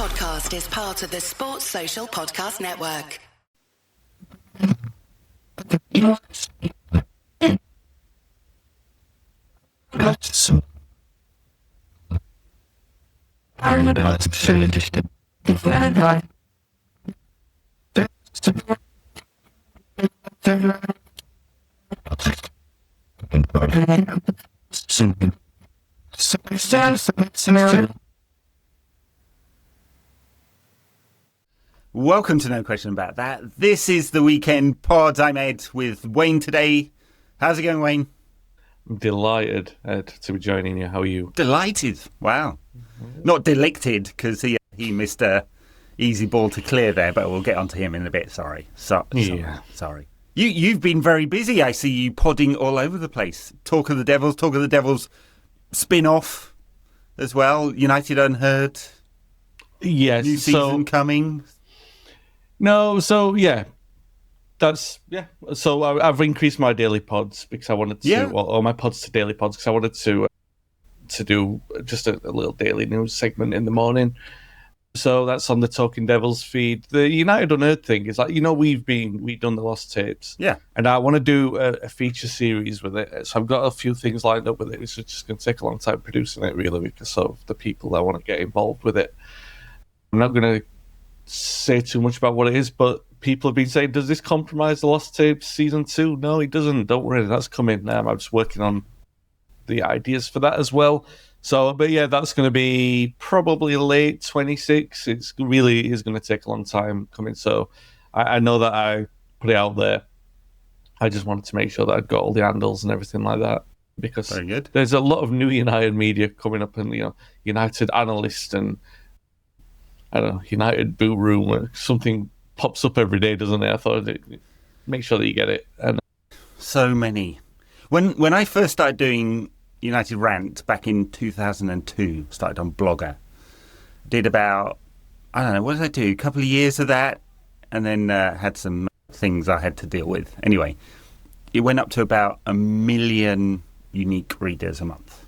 podcast is part of the Sports Social Podcast Network. Welcome to No Question About That. This is the weekend pod. I'm Ed with Wayne today. How's it going, Wayne? I'm delighted, Ed, to be joining you. How are you? Delighted. Wow. Not delicted, because he missed a easy ball to clear there, but we'll get onto him in a bit. Sorry. Sorry. You've been very busy. I see you podding all over the place. Talk of the Devils spin-off as well. United Unheard. Yes. New season coming. No, so yeah. So I've increased my daily pods because I wanted to, or my pods to daily pods because I wanted to do just a little daily news segment in the morning. So that's on the Talking Devils feed. The United Unearthed thing is like, we've done the Lost Tapes. Yeah. And I want to do a feature series with it. So I've got a few things lined up with it. It's just going to take a long time producing it, really, because of the people that want to get involved with it. I'm not going to say too much about what it is, but people have been saying, does this compromise the Lost Tapes season 2? No, it doesn't. Don't worry, that's coming. I'm just working on the ideas for that as well. So, but yeah, that's going to be probably late 26. It's really is going to take a long time coming. So I know that I put it out there. I just wanted to make sure that I'd got all the handles and everything like that, because very good. There's a lot of new United media coming up, and United analysts and I don't know, United boot room, something pops up every day, doesn't it? I thought make sure that you get it. And so many. When I first started doing United Rant back in 2002, started on Blogger, did about, I don't know, what did I do? A couple of years of that, and then had some things I had to deal with. Anyway, it went up to about 1 million unique readers a month.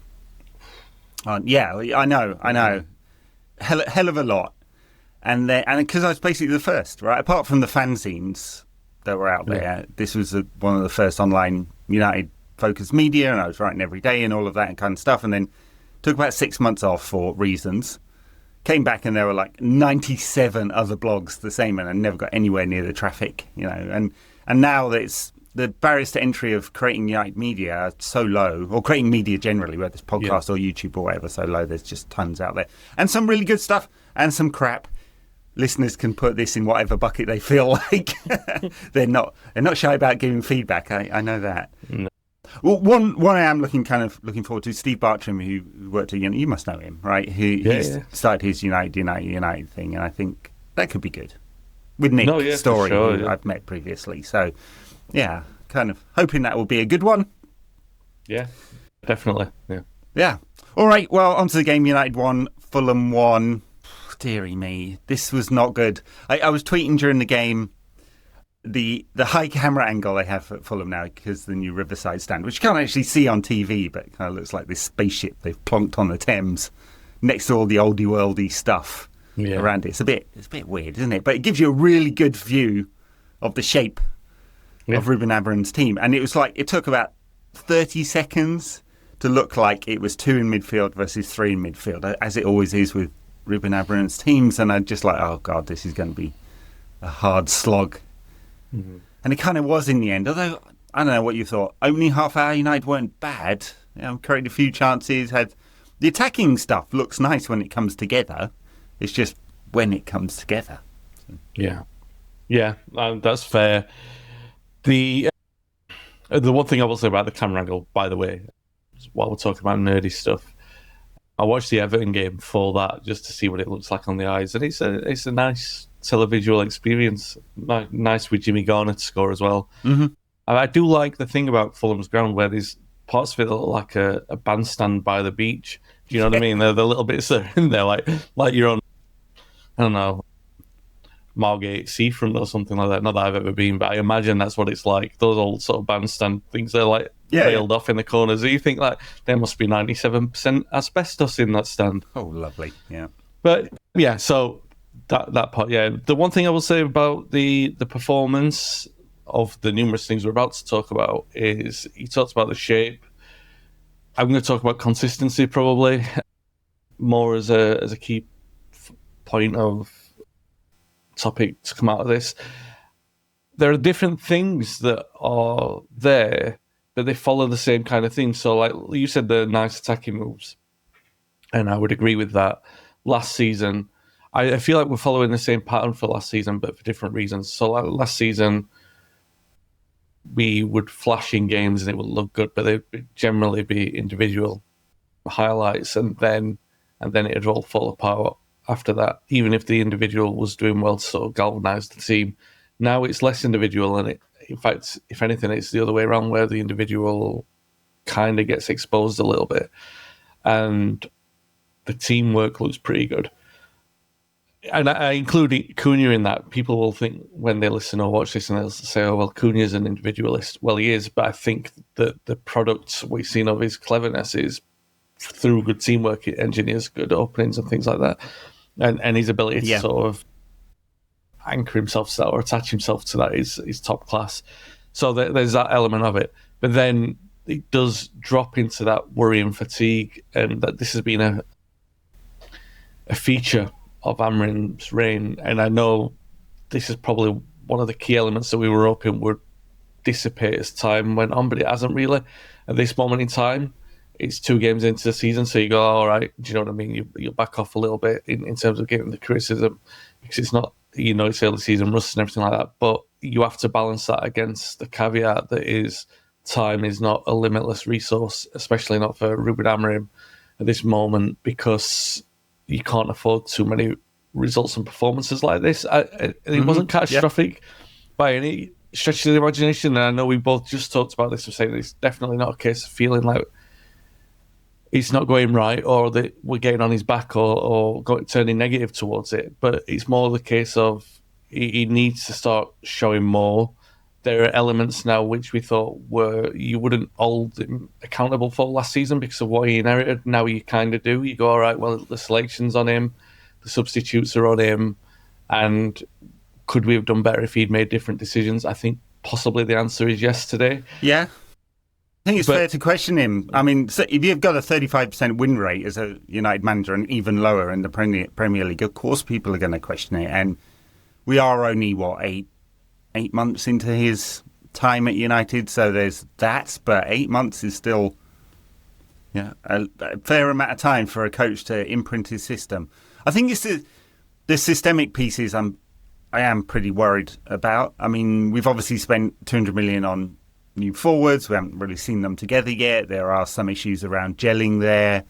Yeah, I know. Hell of a lot. And because I was basically the first, right? Apart from the fanzines that were out there, this was one of the first online United-focused media, and I was writing every day and all of that kind of stuff. And then took about 6 months off for reasons. Came back and there were like 97 other blogs the same, and I never got anywhere near the traffic, And now that it's the barriers to entry of creating United media are so low, or creating media generally, whether it's podcast or YouTube or whatever, so low. There's just tons out there, and some really good stuff and some crap. Listeners can put this in whatever bucket they feel like. They're not shy about giving feedback. I know that. No. Well, one I am looking forward to, Steve Bartram, who worked at you must know him, right? He's started his United thing, and I think that could be good with Nick Story, who I've met previously. So, yeah, kind of hoping that will be a good one. Yeah, definitely. Yeah. All right. Well, onto the game. United won, Fulham won. Deary me, this was not good. I was tweeting during the game the high camera angle they have at Fulham now, because the new Riverside stand, which you can't actually see on TV, but it kind of looks like this spaceship they've plonked on the Thames next to all the oldie worldy stuff around it. It's a bit weird, isn't it? But it gives you a really good view of the shape of Ruben Amorim's team, and it was like it took about 30 seconds to look like it was 2 in midfield versus 3 in midfield, as it always is with Ruben Amorim's teams, and I'm just like, oh god, this is going to be a hard slog. Mm-hmm. And it kind of was in the end, although I don't know what you thought. Opening half hour, United weren't bad. Created a few chances, had the attacking stuff looks nice when it comes together. It's just when it comes together. Yeah, that's fair. The one thing I will say about the camera angle, by the way, while we're talking about nerdy stuff, I watched the Everton game for that, just to see what it looks like on the eyes, and it's a nice televisual experience. Nice with Jimmy Garner to score as well. Mm-hmm. I do like the thing about Fulham's ground where there's parts of it that look like a bandstand by the beach. Do you know what I mean? They're the little bits that are in there, like you're on, I don't know, Margate Seafront or something like that. Not that I've ever been, but I imagine that's what it's like. Those old sort of bandstand things, they're like railed off in the corners. You think like there must be 97% asbestos in that stand. Oh, lovely. Yeah. But yeah, so that part, yeah. The one thing I will say about the performance of the numerous things we're about to talk about is he talks about the shape. I'm going to talk about consistency probably more as a key point of topic to come out of this. There are different things that are there, but they follow the same kind of thing. So, like you said, the nice attacking moves, and I would agree with that. Last season, I feel like we're following the same pattern for last season, but for different reasons. So, like last season, we would flash in games and it would look good, but they'd generally be individual highlights, and then it'd all fall apart after that, even if the individual was doing well to sort of galvanise the team. Now it's less individual, and in fact, if anything, it's the other way around, where the individual kind of gets exposed a little bit, and the teamwork looks pretty good. And I include Cunha in that. People will think when they listen or watch this, and they'll say, "Oh, well, Cunha's an individualist." Well, he is, but I think that the product we've seen of his cleverness is through good teamwork. It engineers good openings and things like that, and his ability to sort of anchor himself to that or attach himself to that is top class. So there's that element of it, but then it does drop into that worry and fatigue, and that this has been a feature of Amorim's reign. And I know this is probably one of the key elements that we were hoping would dissipate as time went on, but it hasn't really. At this moment in time, it's 2 games into the season, so you go, all right, do you know what I mean? You back off a little bit in terms of getting the criticism, because it's not, it's early season rust and everything like that, but you have to balance that against the caveat that is time is not a limitless resource, especially not for Ruben Amorim at this moment, because you can't afford too many results and performances like this. It wasn't catastrophic by any stretch of the imagination, and I know we both just talked about this, of saying it's definitely not a case of feeling like it's not going right, or that we're getting on his back, or turning negative towards it. But it's more the case of he needs to start showing more. There are elements now which we thought you wouldn't hold him accountable for last season because of what he inherited. Now you kind of do. You go, all right, well, the selection's on him, the substitutes are on him, and could we have done better if he'd made different decisions? I think possibly the answer is yes today. Yeah. I think it's fair to question him. I mean, so if you've got a 35% win rate as a United manager and even lower in the Premier League, of course people are going to question it. And we are only, 8 months into his time at United, so there's that. But 8 months is still a fair amount of time for a coach to imprint his system. I think it's the systemic pieces I am pretty worried about. I mean, we've obviously spent 200 million on new forwards. We haven't really seen them together yet. There are some issues around gelling there.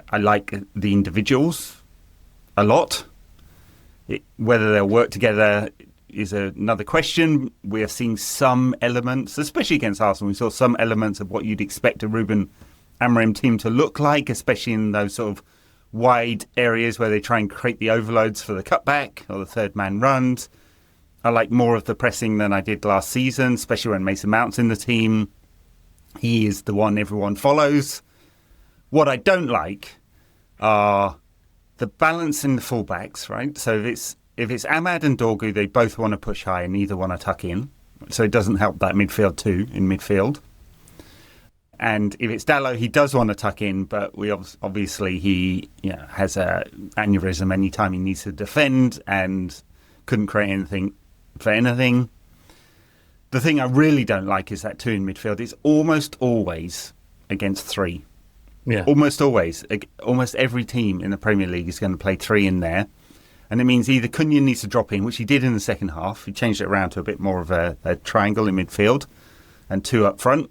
I like the individuals a lot. Whether they'll work together is another question. We are seeing some elements, especially against Arsenal, we saw some elements of what you'd expect a Ruben Amorim team to look like, especially in those sort of wide areas where they try and create the overloads for the cutback or the third man runs. I like more of the pressing than I did last season, especially when Mason Mount's in the team. He is the one everyone follows. What I don't are the balance in the fullbacks, right? So if it's Ahmad and Dorgu, they both want to push high and neither want to tuck in. So it doesn't help that midfield too, in midfield. And if it's Dalot, he does want to tuck in, but we obviously he has a aneurysm anytime he needs to defend and couldn't create anything for anything. The thing I really don't like is that 2 in midfield. It's almost always against 3. Yeah. Almost always. Almost every team in the Premier League is going to play 3 in there. And it means either Cunha needs to drop in, which he did in the second half. He changed it around to a bit more of a triangle in midfield and 2 up front.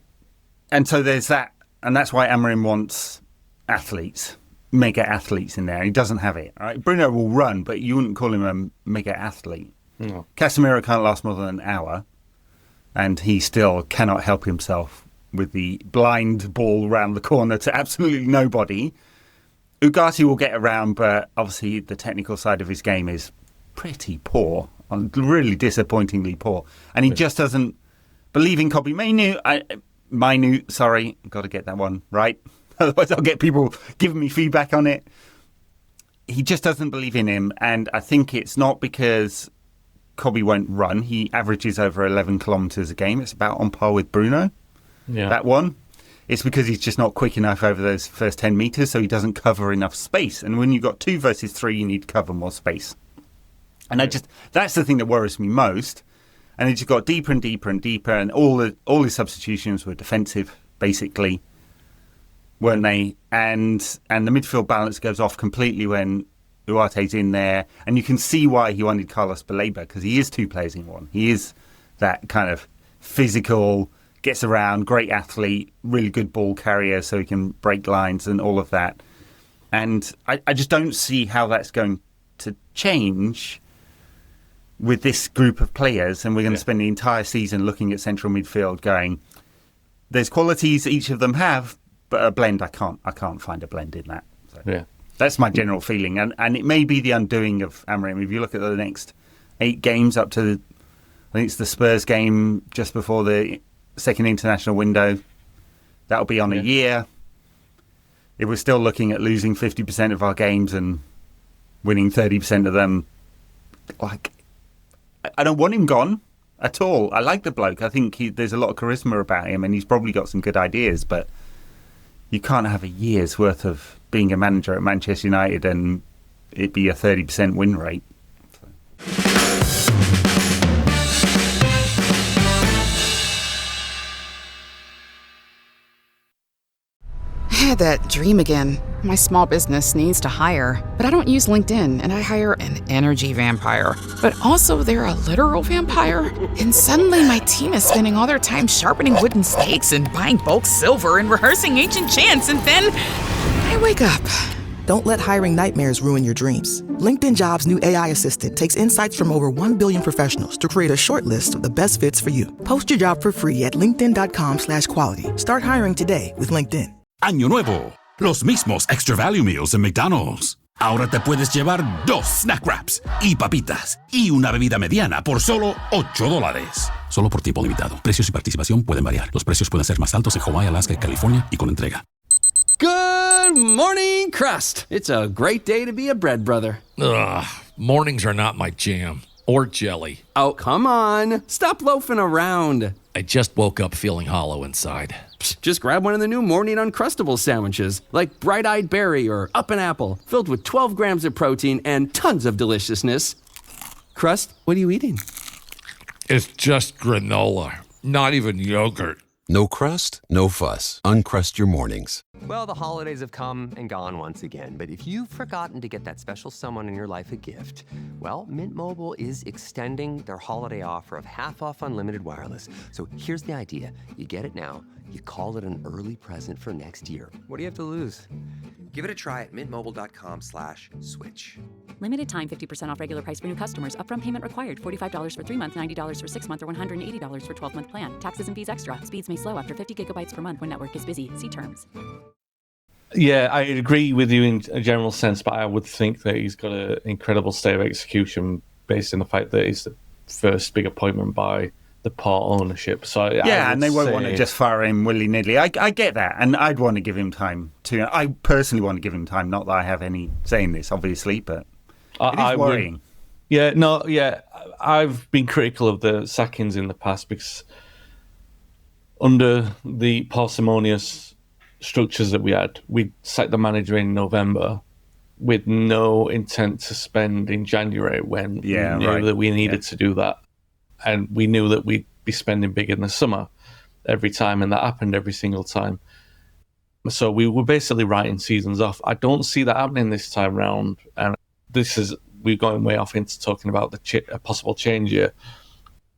And so there's that. And that's why Amorim wants athletes, mega athletes in there. He doesn't have it. All right? Bruno will run, but you wouldn't call him a mega athlete. No. Casemiro can't last more than an hour, and he still cannot help himself with the blind ball round the corner to absolutely nobody. Ugarte will get around, but obviously the technical side of his game is pretty poor, really disappointingly poor. And he just doesn't believe in Kobbie Mainoo. Mainoo, sorry, got to get that one right. Otherwise I'll get people giving me feedback on it. he just doesn't believe in him. And I think it's not because Kobbie won't run. He averages over 11 kilometres a game. It's about on par with Bruno, that one. It's because he's just not quick enough over those first 10 metres, so he doesn't cover enough space. And when you've got 2 versus 3, you need to cover more space. And that's the thing that worries me most. And he just got deeper and deeper and deeper, and all his substitutions were defensive, basically, weren't they? And the midfield balance goes off completely when Uarte's in there. And you can see why he wanted Carlos Baleba, because he is 2 players in one. He is that kind of physical, gets around, great athlete, really good ball carrier, so he can break lines and all of that. And I just don't see how that's going to change with this group of players. And we're going to spend the entire season looking at central midfield going, there's qualities each of them have, but a blend, I can't find a blend in that. So that's my general feeling. And it may be the undoing of Amorim. If you look at the next 8 games up to, I think it's the Spurs game just before the second international window, that'll be on a year. If we're still looking at losing 50% of our games and winning 30% of them, like, I don't want him gone at all. I like the bloke. I think there's a lot of charisma about him, and he's probably got some good ideas, but you can't have a year's worth of being a manager at Manchester United and it be a 30% win rate. I had that dream again. My small business needs to hire, but I don't use LinkedIn, and I hire an energy vampire. But also they're a literal vampire. And suddenly my team is spending all their time sharpening wooden stakes and buying bulk silver and rehearsing ancient chants, and then I wake up. Don't let hiring nightmares ruin your dreams. LinkedIn Jobs' new AI assistant takes insights from over 1 billion professionals to create a short list of the best fits for you. Post your job for free at linkedin.com/quality. Start hiring today with LinkedIn. Año nuevo, los mismos Extra Value Meals en McDonald's. Ahora te puedes llevar 2 snack wraps y papitas y una bebida mediana por solo $8. Solo por tiempo limitado. Precios y participación pueden variar. Los precios pueden ser más altos en Hawaii, Alaska y California y con entrega. Good morning, Crust. It's a great day to be a bread brother. Ugh, mornings are not my jam. Or jelly. Oh, come on. Stop loafing around. I just woke up feeling hollow inside. Just grab one of the new Morning Uncrustables sandwiches, like Bright-Eyed Berry or Up and Apple, filled with 12 grams of protein and tons of deliciousness. Crust, what are you eating? It's just granola, not even yogurt. No crust, no fuss. Uncrust your mornings. Well, the holidays have come and gone once again, but if you've forgotten to get that special someone in your life a gift, well, Mint Mobile is extending their holiday offer of half off unlimited wireless. So here's the idea. You get it now. You call it an early present for next year. What do you have to lose? Give it a try at mintmobile.com/switch. Limited time 50% off regular price for new customers. Upfront payment required. $45 for 3 months, $90 for 6 months, or $180 for 12-month plan. Taxes and fees extra. Speeds may slow after 50 gigabytes per month when network is busy. See terms. Yeah, I agree with you in a general sense, but I would think that he's got an incredible state of execution based on the fact that he's the first big appointment by the part ownership. So yeah, and they won't want to just fire him willy-nilly. I get that, and I'd want to give him time too. I personally want to give him time, not that I have any say in this, obviously, but it is worrying. I've been critical of the sackings in the past because under the parsimonious structures that we had, we sacked the manager in November with no intent to spend in January when we knew that we needed to do that. And we knew that we'd be spending big in the summer every time, and that happened every single time. So we were basically writing seasons off. I don't see that happening this time round. And we're going way off into talking about a possible change here.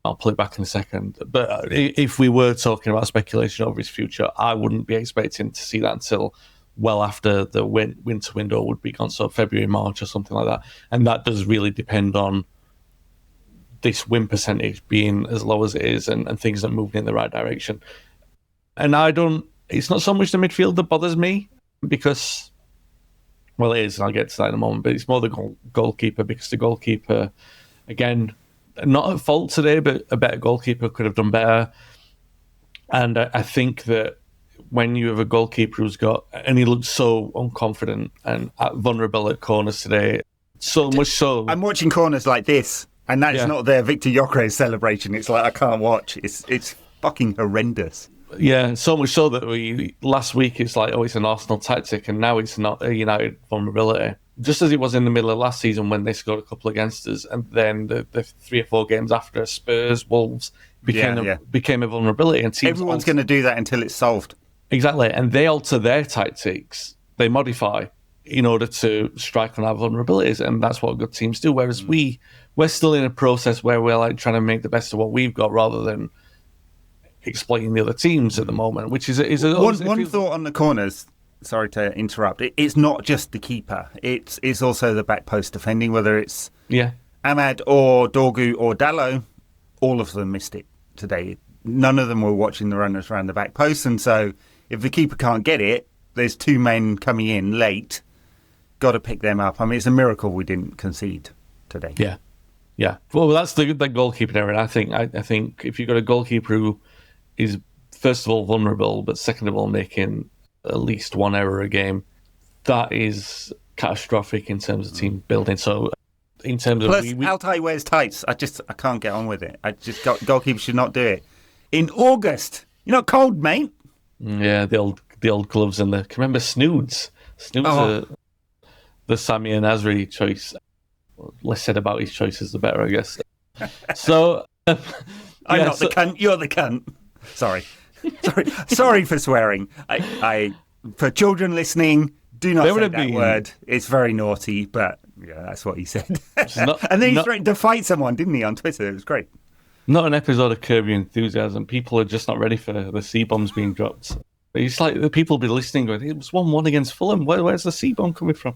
I'll pull it back in a second. But if we were talking about speculation over his future, I wouldn't be expecting to see that until well after the winter window would be gone, so February, March or something like that. And that does really depend on this win percentage being as low as it is and things not moving in the right direction. And it's not so much the midfield that bothers me because, well, it is, and I'll get to that in a moment, but it's more the goalkeeper because the goalkeeper, again, not at fault today, but a better goalkeeper could have done better. And I think that when you have a goalkeeper and he looked so unconfident and vulnerable at corners today, so much so. I'm watching corners like this, and that's not their Victor Gyökeres celebration. It's like I can't watch. It's fucking horrendous. Yeah, so much so that last week it's like, it's an Arsenal tactic, and now it's not a United vulnerability. Just as it was in the middle of last season when they scored a couple against us, and then the 3 or 4 games after, Spurs, Wolves became a vulnerability. And everyone's going to do that until it's solved. Exactly, and they alter their tactics, they modify in order to strike on our vulnerabilities, and that's what good teams do. Whereas we're still in a process where we're like trying to make the best of what we've got rather than exploiting the other teams at the moment, which is one thought on the corners. Sorry to interrupt. It's not just the keeper. It's also the back post defending, whether it's Ahmad or Dorgu or Dalot. All of them missed it today. None of them were watching the runners around the back post, and so if the keeper can't get it, there's 2 men coming in late. Got to pick them up. I mean, it's a miracle we didn't concede today. Yeah. Well, that's the goalkeeping error. I think if you've got a goalkeeper who is first of all vulnerable, but second of all making at least 1 error a game, that is catastrophic in terms of team building. So, in terms of Altay wears tights. I can't get on with it. Goalkeepers should not do it in August. You're not cold, mate. Yeah, the old gloves and can you remember Snoods? The Sami and Nasri choice. Less said about his choices, the better, I guess. So I'm not the cunt. You're the cunt. Sorry for swearing. I for children listening, do not say that word. It's very naughty, but yeah, that's what he said. And then he threatened to fight someone, didn't he, on Twitter? It was great. Not an episode of Curb Your Enthusiasm. People are just not ready for the C-bombs being dropped. It's like the people will be listening going, it was 1-1 against Fulham. Where's the C-bomb coming from?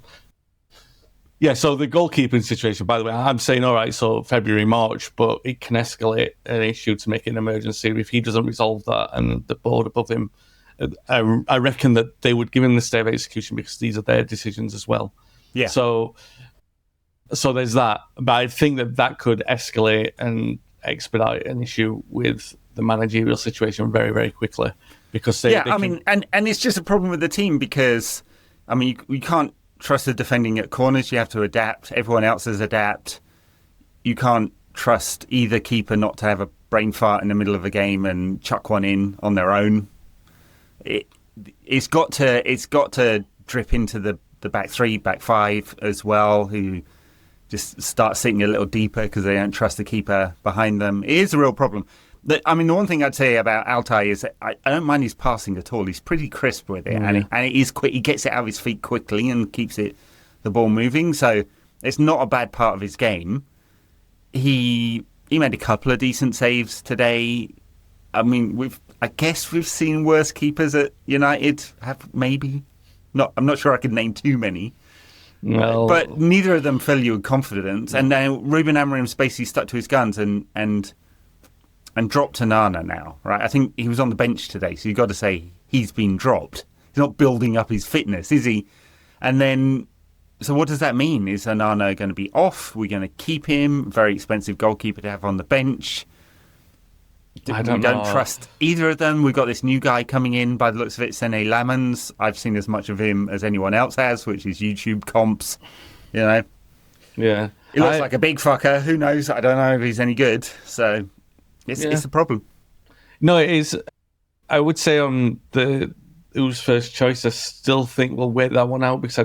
Yeah, so the goalkeeping situation, by the way, I'm saying, all right, so February, March, but it can escalate an issue to make it an emergency if he doesn't resolve that and the board above him. I reckon that they would give him the stay of execution because these are their decisions as well. Yeah. So there's that. But I think that could escalate and expedite an issue with the managerial situation very, very quickly. Because and it's just a problem with the team because, I mean, you can't trust the defending at corners. You have to adapt. Everyone else has adapt. You can't trust either keeper not to have a brain fart in the middle of a game and chuck one in on their own. It's got to drip into the back 3, back 5 as well, who just start sitting a little deeper because they don't trust the keeper behind them. It is a real problem. The one thing I'd say about Altay is that I don't mind his passing at all. He's pretty crisp with it, and it is quick. He gets it out of his feet quickly and keeps the ball moving. So it's not a bad part of his game. He made a couple of decent saves today. I mean, I guess we've seen worse keepers at United. I'm not sure I could name too many. Well, but neither of them fill you with confidence. And now Ruben Amorim's basically stuck to his guns and dropped Onana now, right? I think he was on the bench today, so you've got to say he's been dropped. He's not building up his fitness, is he? And then, so what does that mean? Is Onana going to be off? We're going to keep him? Very expensive goalkeeper to have on the bench. We don't trust either of them. We've got this new guy coming in, by the looks of it, Sene Lamans. I've seen as much of him as anyone else has, which is YouTube comps, Yeah. He looks like a big fucker. Who knows? I don't know if he's any good. So it's a problem. No, it is. I would say on who's first choice, I still think we'll wait that one out because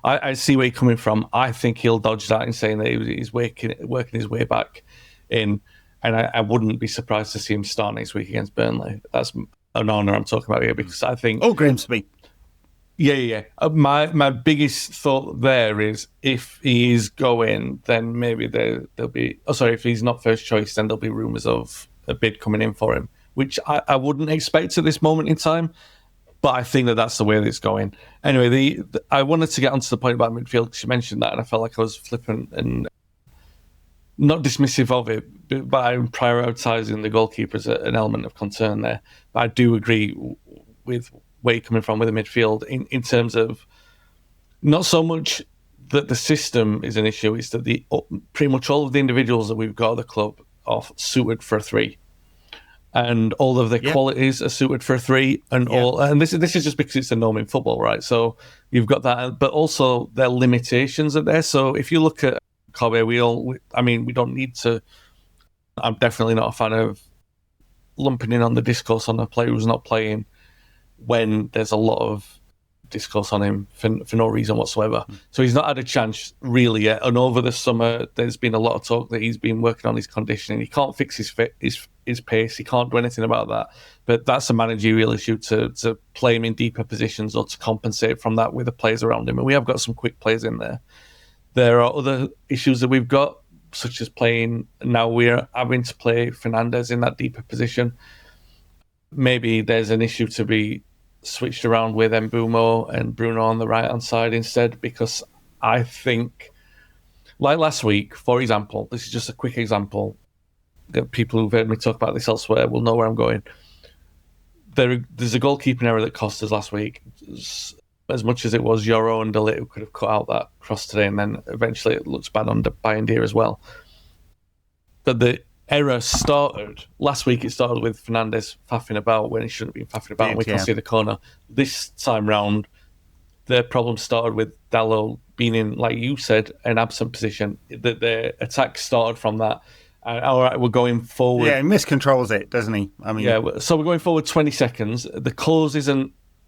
I see where you're coming from. I think he'll dodge that in saying that he's working his way back in. And I wouldn't be surprised to see him start next week against Burnley. That's an honour I'm talking about here because I think... Oh, Grimsby. Yeah. My biggest thought there is if he is going, then maybe there'll be... Oh, sorry, if he's not first choice, then there'll be rumours of a bid coming in for him, which I wouldn't expect at this moment in time. But I think that's the way that it's going. Anyway, I wanted to get onto the point about midfield because you mentioned that and I felt like I was flippant and... not dismissive of it, but I'm prioritising the goalkeeper as an element of concern there. But I do agree with where you're coming from with the midfield in terms of not so much that the system is an issue, it's that pretty much all of the individuals that we've got at the club are suited for a 3. and all of their qualities are suited for a 3, and this is just because it's a norm in football, right? So you've got that, but also their limitations are there. So if you look at Kobbie, we don't need to. I'm definitely not a fan of lumping in on the discourse on a player who's not playing when there's a lot of discourse on him for no reason whatsoever. So he's not had a chance really yet. And over the summer, there's been a lot of talk that he's been working on his conditioning. He can't fix his pace. He can't do anything about that. But that's a managerial issue to play him in deeper positions or to compensate from that with the players around him. And we have got some quick players in there. There are other issues that we've got, such as playing. Now we're having to play Fernandez in that deeper position. Maybe there's an issue to be switched around with Mbeumo and Bruno on the right-hand side instead, because I think, like last week, for example, this is just a quick example, that people who've heard me talk about this elsewhere will know where I'm going. There's a goalkeeping error that cost us last week. As much as it was Yoro and Delit who could have cut out that cross today, and then eventually it looks bad on Bayindir as well. But the error started last week. It started with Fernandez faffing about when he shouldn't have been faffing about, and we can see the corner. This time round, the problem started with Dalot being in, like you said, an absent position. The attack started from that. All right, we're going forward. Yeah, he miscontrols it, doesn't he? So we're going forward 20 seconds. The cause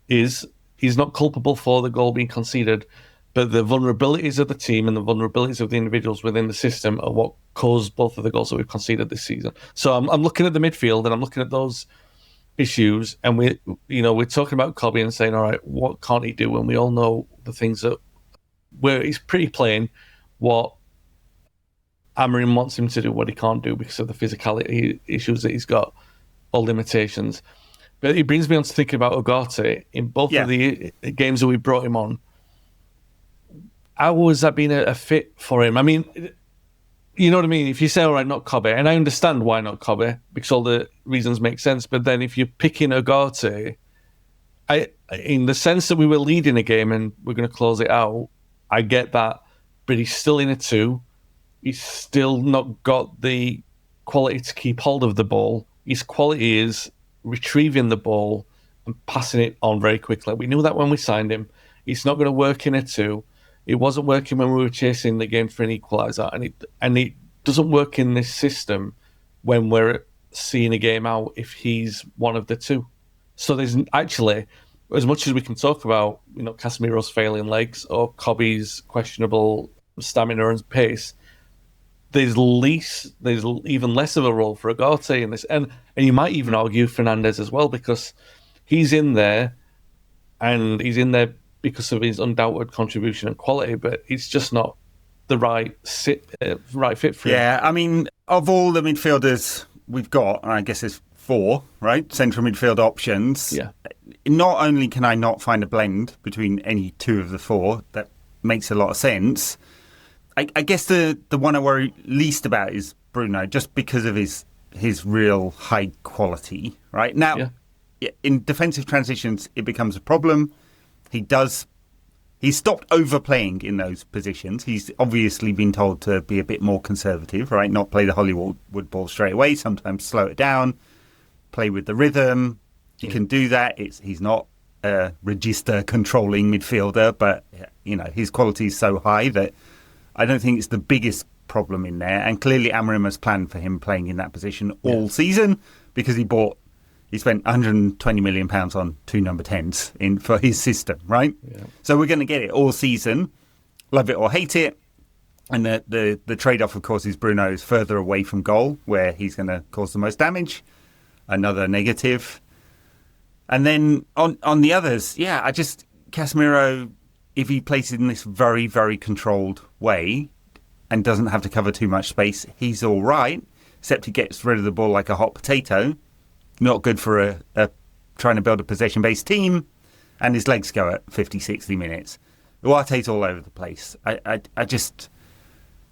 he's not culpable for the goal being conceded, but the vulnerabilities of the team and the vulnerabilities of the individuals within the system are what caused both of the goals that we've conceded this season. So I'm looking at the midfield and I'm looking at those issues, and we're talking about Kobbie and saying, all right, what can't he do? When we all know the things where he's pretty plain what Amorim wants him to do, what he can't do because of the physicality issues that he's got, or limitations. But it brings me on to thinking about Ugarte in both of the games that we brought him on. How has that been a fit for him? I mean, you know what I mean? If you say, all right, not Kobbie, and I understand why not Kobbie, because all the reasons make sense, but then if you're picking Ugarte, in the sense that we were leading a game and we're going to close it out, I get that, but he's still in a 2. He's still not got the quality to keep hold of the ball. His quality is retrieving the ball and passing it on very quickly. We knew that when we signed him. It's not going to work in a 2. It wasn't working when we were chasing the game for an equaliser, and it doesn't work in this system when we're seeing a game out if he's one of the 2. So there's actually, as much as we can talk about, Casemiro's failing legs or Kobbie's questionable stamina and pace, there's even less of a role for Ugarte in this, and you might even argue Fernandez as well, because he's in there, and he's in there because of his undoubted contribution and quality, but it's just not the right fit for him. Yeah, I mean, of all the midfielders we've got, and I guess there's 4, right, central midfield options. Yeah. Not only can I not find a blend between any 2 of the 4, that makes a lot of sense. I guess the one I worry least about is Bruno, just because of his real high quality, right? Now, in defensive transitions, it becomes a problem. He's stopped overplaying in those positions. He's obviously been told to be a bit more conservative, right? Not play the Hollywood ball straight away, sometimes slow it down, play with the rhythm. He can do that. He's not a register controlling midfielder, but his quality is so high that I don't think it's the biggest problem in there. And clearly Amorim has planned for him playing in that position all season, because he spent £120 million on 2 number 10s for his system, right? Yeah. So we're going to get it all season, love it or hate it. And the trade-off, of course, is Bruno is further away from goal, where he's going to cause the most damage. Another negative. And then on the others, Casemiro, if he plays it in this very, very controlled way and doesn't have to cover too much space, he's all right, except he gets rid of the ball like a hot potato. Not good for a trying to build a possession-based team, and his legs go at 50, 60 minutes. Uarte's all over the place. I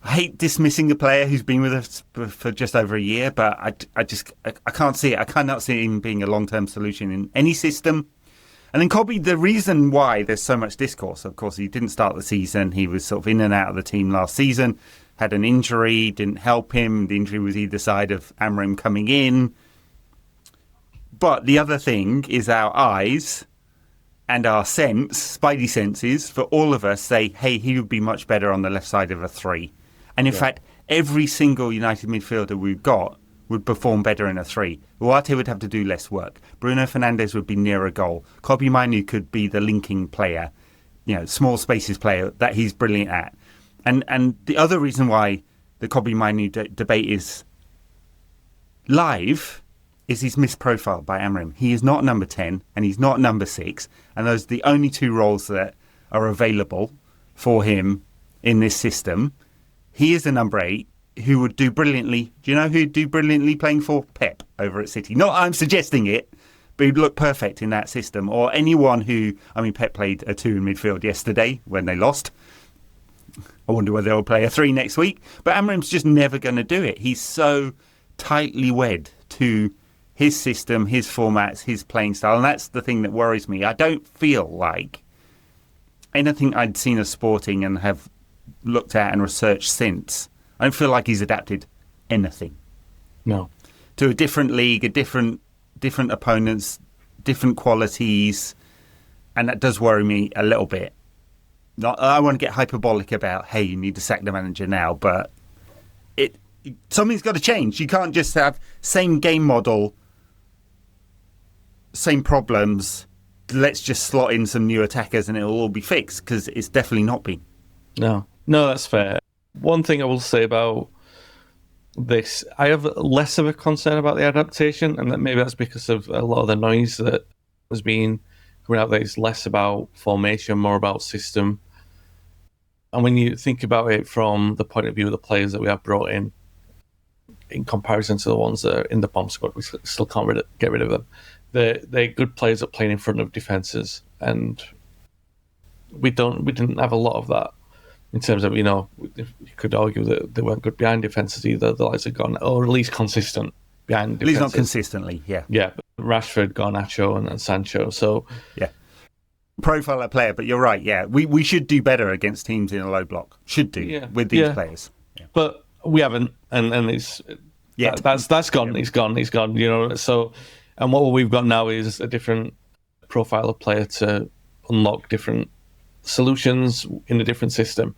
hate dismissing a player who's been with us for just over a year, but I can't see it. I cannot see him being a long-term solution in any system. And then Kobbie, the reason why there's so much discourse, of course, he didn't start the season. He was sort of in and out of the team last season, had an injury, didn't help him. The injury was either side of Amorim coming in. But the other thing is our eyes and our spidey senses, for all of us say, hey, he would be much better on the left side of a 3. And in fact, every single United midfielder we've got would perform better in a 3. Uarte would have to do less work. Bruno Fernandes would be near a goal. Kobbie Mainoo could be the linking player, small spaces player that he's brilliant at. And the other reason why the Kobbie Mainoo debate is live is he's misprofiled by Amorim. He is not number 10 and he's not number 6. And those are the only 2 roles that are available for him in this system. He is a number 8 who would do brilliantly. Do you know who'd do brilliantly playing for? Pep over at City. Not I'm suggesting it, but he'd look perfect in that system. Or anyone who, Pep played a 2 in midfield yesterday when they lost. I wonder whether they'll play a 3 next week. But Amorim's just never going to do it. He's so tightly wed to his system, his formats, his playing style. And that's the thing that worries me. I don't feel like anything I'd seen of Sporting and have looked at and researched since, I don't feel like he's adapted anything. No. To a different league, a different opponents, different qualities. And that does worry me a little bit. I want to get hyperbolic about, hey, you need to sack the manager now, but something's got to change. You can't just have same game model, same problems, let's just slot in some new attackers and it'll all be fixed, because it's definitely not been. No, that's fair. One thing I will say about this, I have less of a concern about the adaptation, and that maybe that's because of a lot of the noise that has been coming out there is less about formation, more about system. And when you think about it from the point of view of the players that we have brought in comparison to the ones that are in the bomb squad, we still can't get rid of them. They're good players at playing in front of defences, and we didn't have a lot of that in terms of, you could argue that they weren't good behind defences either. The likes have gone, or at least consistent behind defences. At least not consistently, yeah. Yeah, Rashford, Garnacho and Sancho, so... Yeah. Profile a player, but you're right, yeah. We should do better against teams in a low block. Should do, with these players. Yeah. But we haven't, and it's... Yeah, that's gone, he's gone, so... And what we've got now is a different profile of player to unlock different solutions in a different system.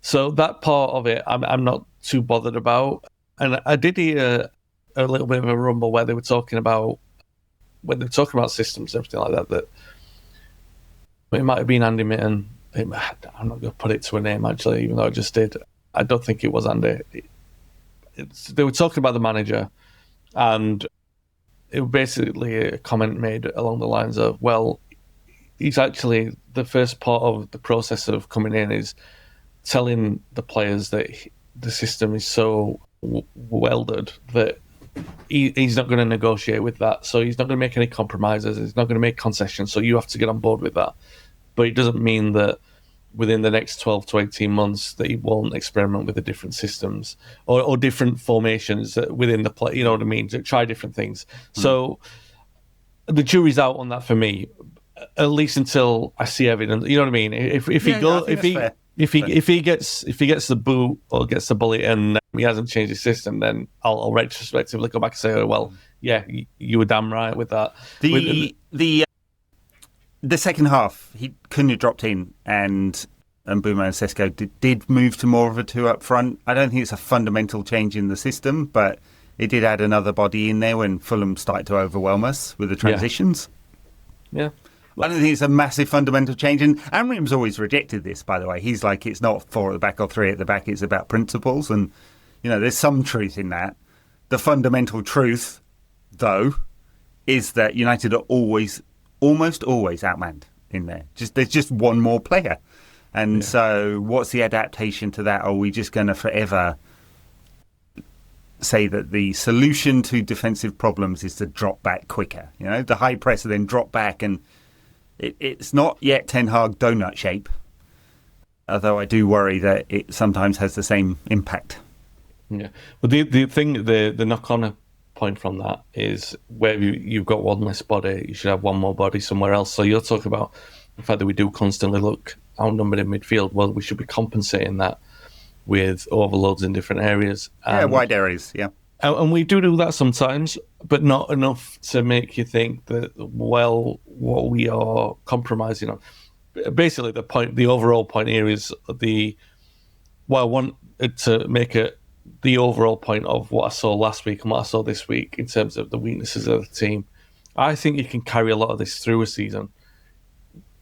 So that part of it, I'm not too bothered about. And I did hear a little bit of a rumble where they were talking about, when they were talking about systems and everything like that it might have been Andy Mitten. I'm not going to put it to a name, actually, even though I just did. I don't think it was Andy. They were talking about the manager, and it was basically a comment made along the lines of, well, he's actually, the first part of the process of coming in is telling the players that the system is so welded that he's not going to negotiate with that. So he's not going to make any compromises. He's not going to make concessions. So you have to get on board with that. But it doesn't mean that within the next 12 to 18 months that he won't experiment with the different systems or different formations within the play, you know what I mean, to try different things. So the jury's out on that for me, at least until I see evidence. You know what I mean? If he gets the boot or gets the bullet and he hasn't changed his system, then I'll retrospectively go back and say, oh, well, yeah, you were damn right with that. The second half, he couldn't have dropped in, and Mbeumo and Sesko did move to more of a 2 up front. I don't think it's a fundamental change in the system, but it did add another body in there when Fulham started to overwhelm us with the transitions. Yeah. I don't think it's a massive fundamental change, and Amorim's always rejected this, by the way. He's like, it's not 4 at the back or 3 at the back, it's about principles, and there's some truth in that. The fundamental truth, though, is that United are almost always outmanned in there. There's just one more player. And so what's the adaptation to that? Are we just going to forever say that the solution to defensive problems is to drop back quicker? The high press and then drop back, and it's not yet Ten Hag donut shape, although I do worry that it sometimes has the same impact. Yeah. But the thing, the knock-on point from that is where you've got one less body, you should have one more body somewhere else. So you're talking about the fact that we do constantly look outnumbered in midfield. Well, we should be compensating that with overloads in different areas. Wide areas, yeah. And we do that sometimes, but not enough to make you think that, well, what we are compromising on. Basically, the overall point here is I want to make it the overall point of what I saw last week and what I saw this week in terms of the weaknesses of the team. I think you can carry a lot of this through a season,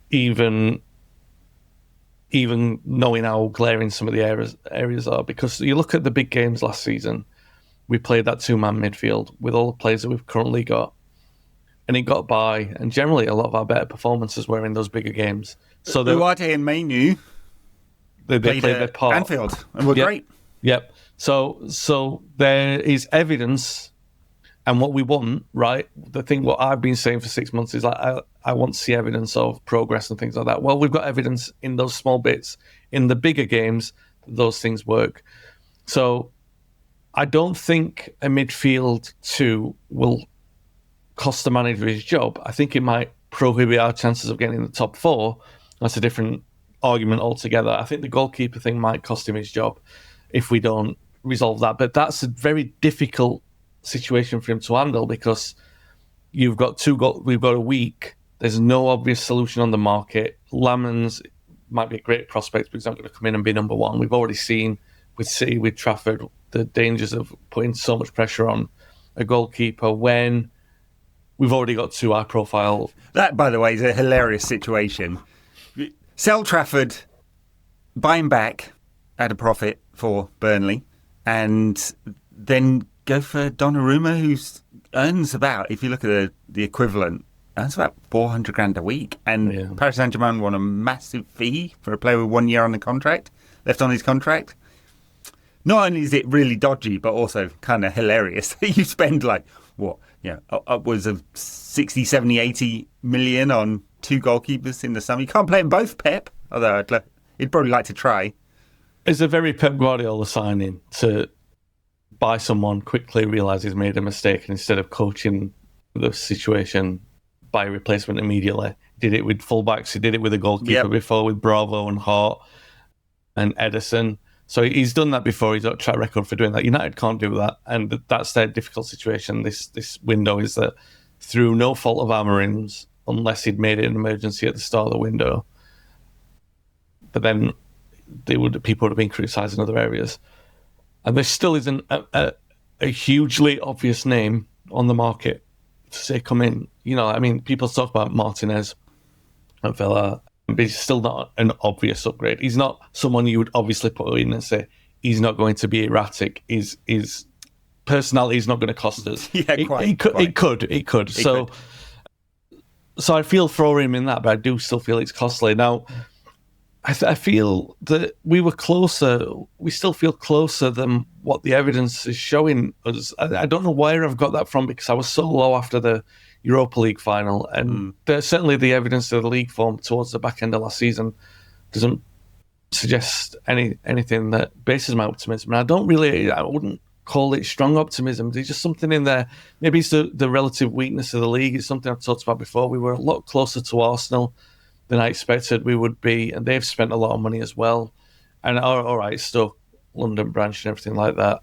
even knowing how glaring some of the areas are. Because you look at the big games last season, we played that two-man midfield with all the players that we've currently got, and it got by. And generally, a lot of our better performances were in those bigger games. So Duarte and Mainoo, they played their part. Anfield, and were great. Yep. So there is evidence, and what we want, right? What I've been saying for 6 months is I want to see evidence of progress and things like that. Well, we've got evidence in those small bits. In the bigger games, those things work. So I don't think a midfield 2 will cost the manager his job. I think it might prohibit our chances of getting in the top 4. That's a different argument altogether. I think the goalkeeper thing might cost him his job if we don't resolve that. But that's a very difficult situation for him to handle because you've got we've got a week. There's no obvious solution on the market. Lamans might be a great prospect, but he's not going to come in and be number 1. We've already seen with City, with Trafford, the dangers of putting so much pressure on a goalkeeper when we've already got 2 high profile. That, by the way, is a hilarious situation. Sell Trafford, buy him back at a profit for Burnley, and then go for Donnarumma, who earns about, if you look at the equivalent, earns about 400 grand a week. And Paris Saint-Germain want a massive fee for a player with 1 year on the contract, left on his contract. Not only is it really dodgy, but also kind of hilarious that you spend upwards of 60, 70, 80 million on 2 goalkeepers in the summer. You can't play them both, Pep, although he'd probably like to try. It's a very Pep Guardiola signing to buy someone, quickly realise he's made a mistake, and instead of coaching the situation, buy a replacement immediately. He did it with fullbacks, he did it with a goalkeeper before with Bravo and Hart and Edison. So he's done that before. He's got a track record for doing that. United can't do that, and that's their difficult situation. This window is that through no fault of Amorim's, unless he'd made it an emergency at the start of the window, but then people would have been criticised in other areas. And there still isn't a hugely obvious name on the market to say come in. People talk about Martinez at Villa, but he's still not an obvious upgrade. He's not someone you would obviously put in and say he's not going to be erratic. His personality is not going to cost us. It could. So I feel for him in that, but I do still feel it's costly. Now, I feel that we were closer. We still feel closer than what the evidence is showing us. I don't know where I've got that from because I was so low after the Europa League final, and certainly the evidence of the league form towards the back end of last season doesn't suggest anything that bases my optimism. And I wouldn't call it strong optimism. There's just something in there. Maybe it's the relative weakness of the league. It's something I've talked about before. We were a lot closer to Arsenal than I expected we would be, and they've spent a lot of money as well. And all right, still London branch and everything like that,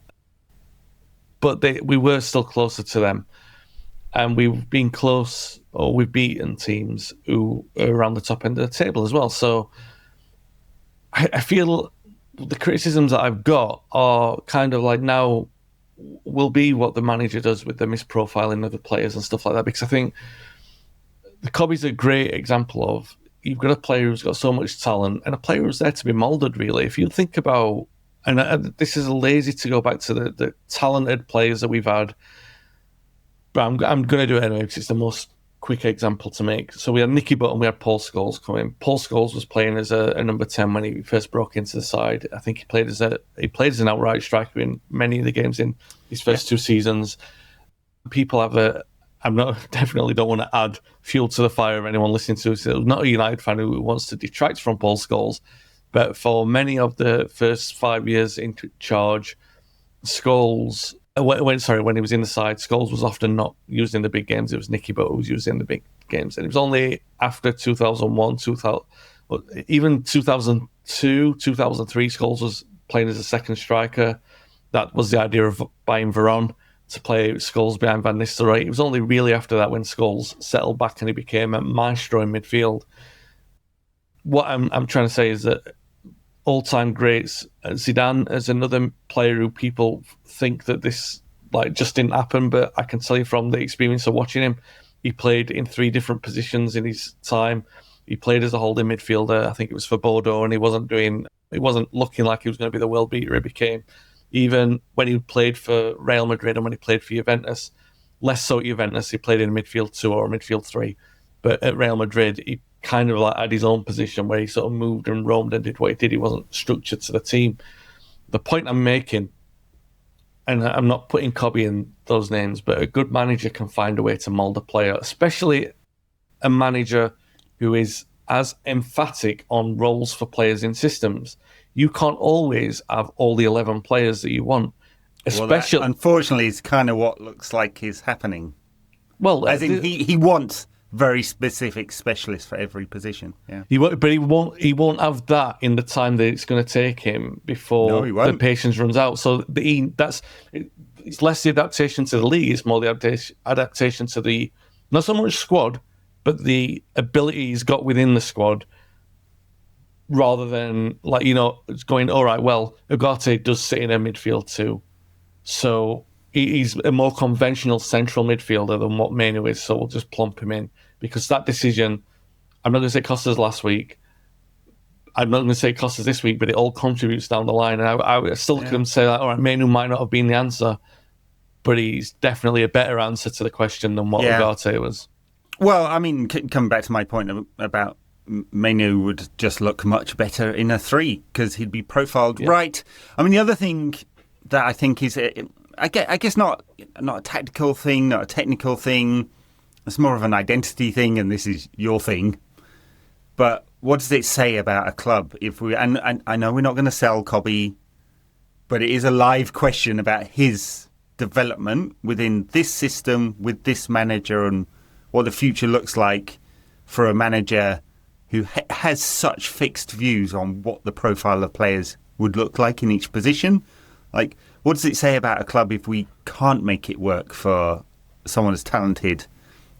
but we were still closer to them, and we've been close, or we've beaten teams who are around the top end of the table as well. So I feel the criticisms that I've got are kind of like now will be what the manager does with the misprofiling of the players and stuff like that, because I think the Kobbie's a great example of, you've got a player who's got so much talent and a player who's there to be moulded, really. If you think about, and this is lazy to go back to the talented players that we've had, but I'm going to do it anyway because it's the most quick example to make. So we had Nicky Butt and we had Paul Scholes come in. Paul Scholes was playing as a number 10 when he first broke into the side. I think he played as an outright striker in many of the games in his first 2 seasons. People have definitely don't want to add fuel to the fire of anyone listening to us. Not a United fan who wants to detract from Paul Scholes, but for many of the first 5 years in charge, Scholes, when he was in the side, Scholes was often not used in the big games. It was Nicky Butt who was used in the big games. And it was only after 2001, even 2002, 2003, Scholes was playing as a second striker. That was the idea of buying Veron to play Scholes behind Van Nistelrooy. It was only really after that when Scholes settled back and he became a maestro in midfield. What I'm trying to say is that all-time greats, Zidane is another player who people think that this just didn't happen, but I can tell you from the experience of watching him, he played in 3 different positions in his time. He played as a holding midfielder. I think it was for Bordeaux, and he wasn't looking like he was going to be the world beater he became. Even when he played for Real Madrid and when he played for Juventus, less so at Juventus, he played in midfield 2 or midfield 3. But at Real Madrid, he kind of had his own position where he sort of moved and roamed and did what he did. He wasn't structured to the team. The point I'm making, and I'm not putting Kobbie in those names, but a good manager can find a way to mould a player, especially a manager who is as emphatic on roles for players in systems. You can't always have all the 11 players that you want. Especially, unfortunately, it's kind of what looks like is happening. Well, as in he wants very specific specialists for every position. Yeah, he won't have that in the time that it's going to take him before the patience runs out. So it's less the adaptation to the league; it's more the adaptation to the not so much squad, but the ability he's got within the squad. Rather than it's going, all right, well, Ugarte does sit in a midfield too, so he's a more conventional central midfielder than what Mainoo is. So we'll just plump him in because that decision. I'm not going to say it cost us last week. I'm not going to say it cost us this week, but it all contributes down the line. And I still can say that, all right, Mainoo might not have been the answer, but he's definitely a better answer to the question than what Ugarte was. Well, I mean, coming back to my point about Mainoo would just look much better in a 3 because he'd be profiled right. I mean, the other thing that I think is, I guess not a tactical thing, not a technical thing. It's more of an identity thing, and this is your thing. But what does it say about a club if we? And I know we're not going to sell Kobbie, but it is a live question about his development within this system with this manager and what the future looks like for a manager who has such fixed views on what the profile of players would look like in each position. Like, what does it say about a club if we can't make it work for someone as talented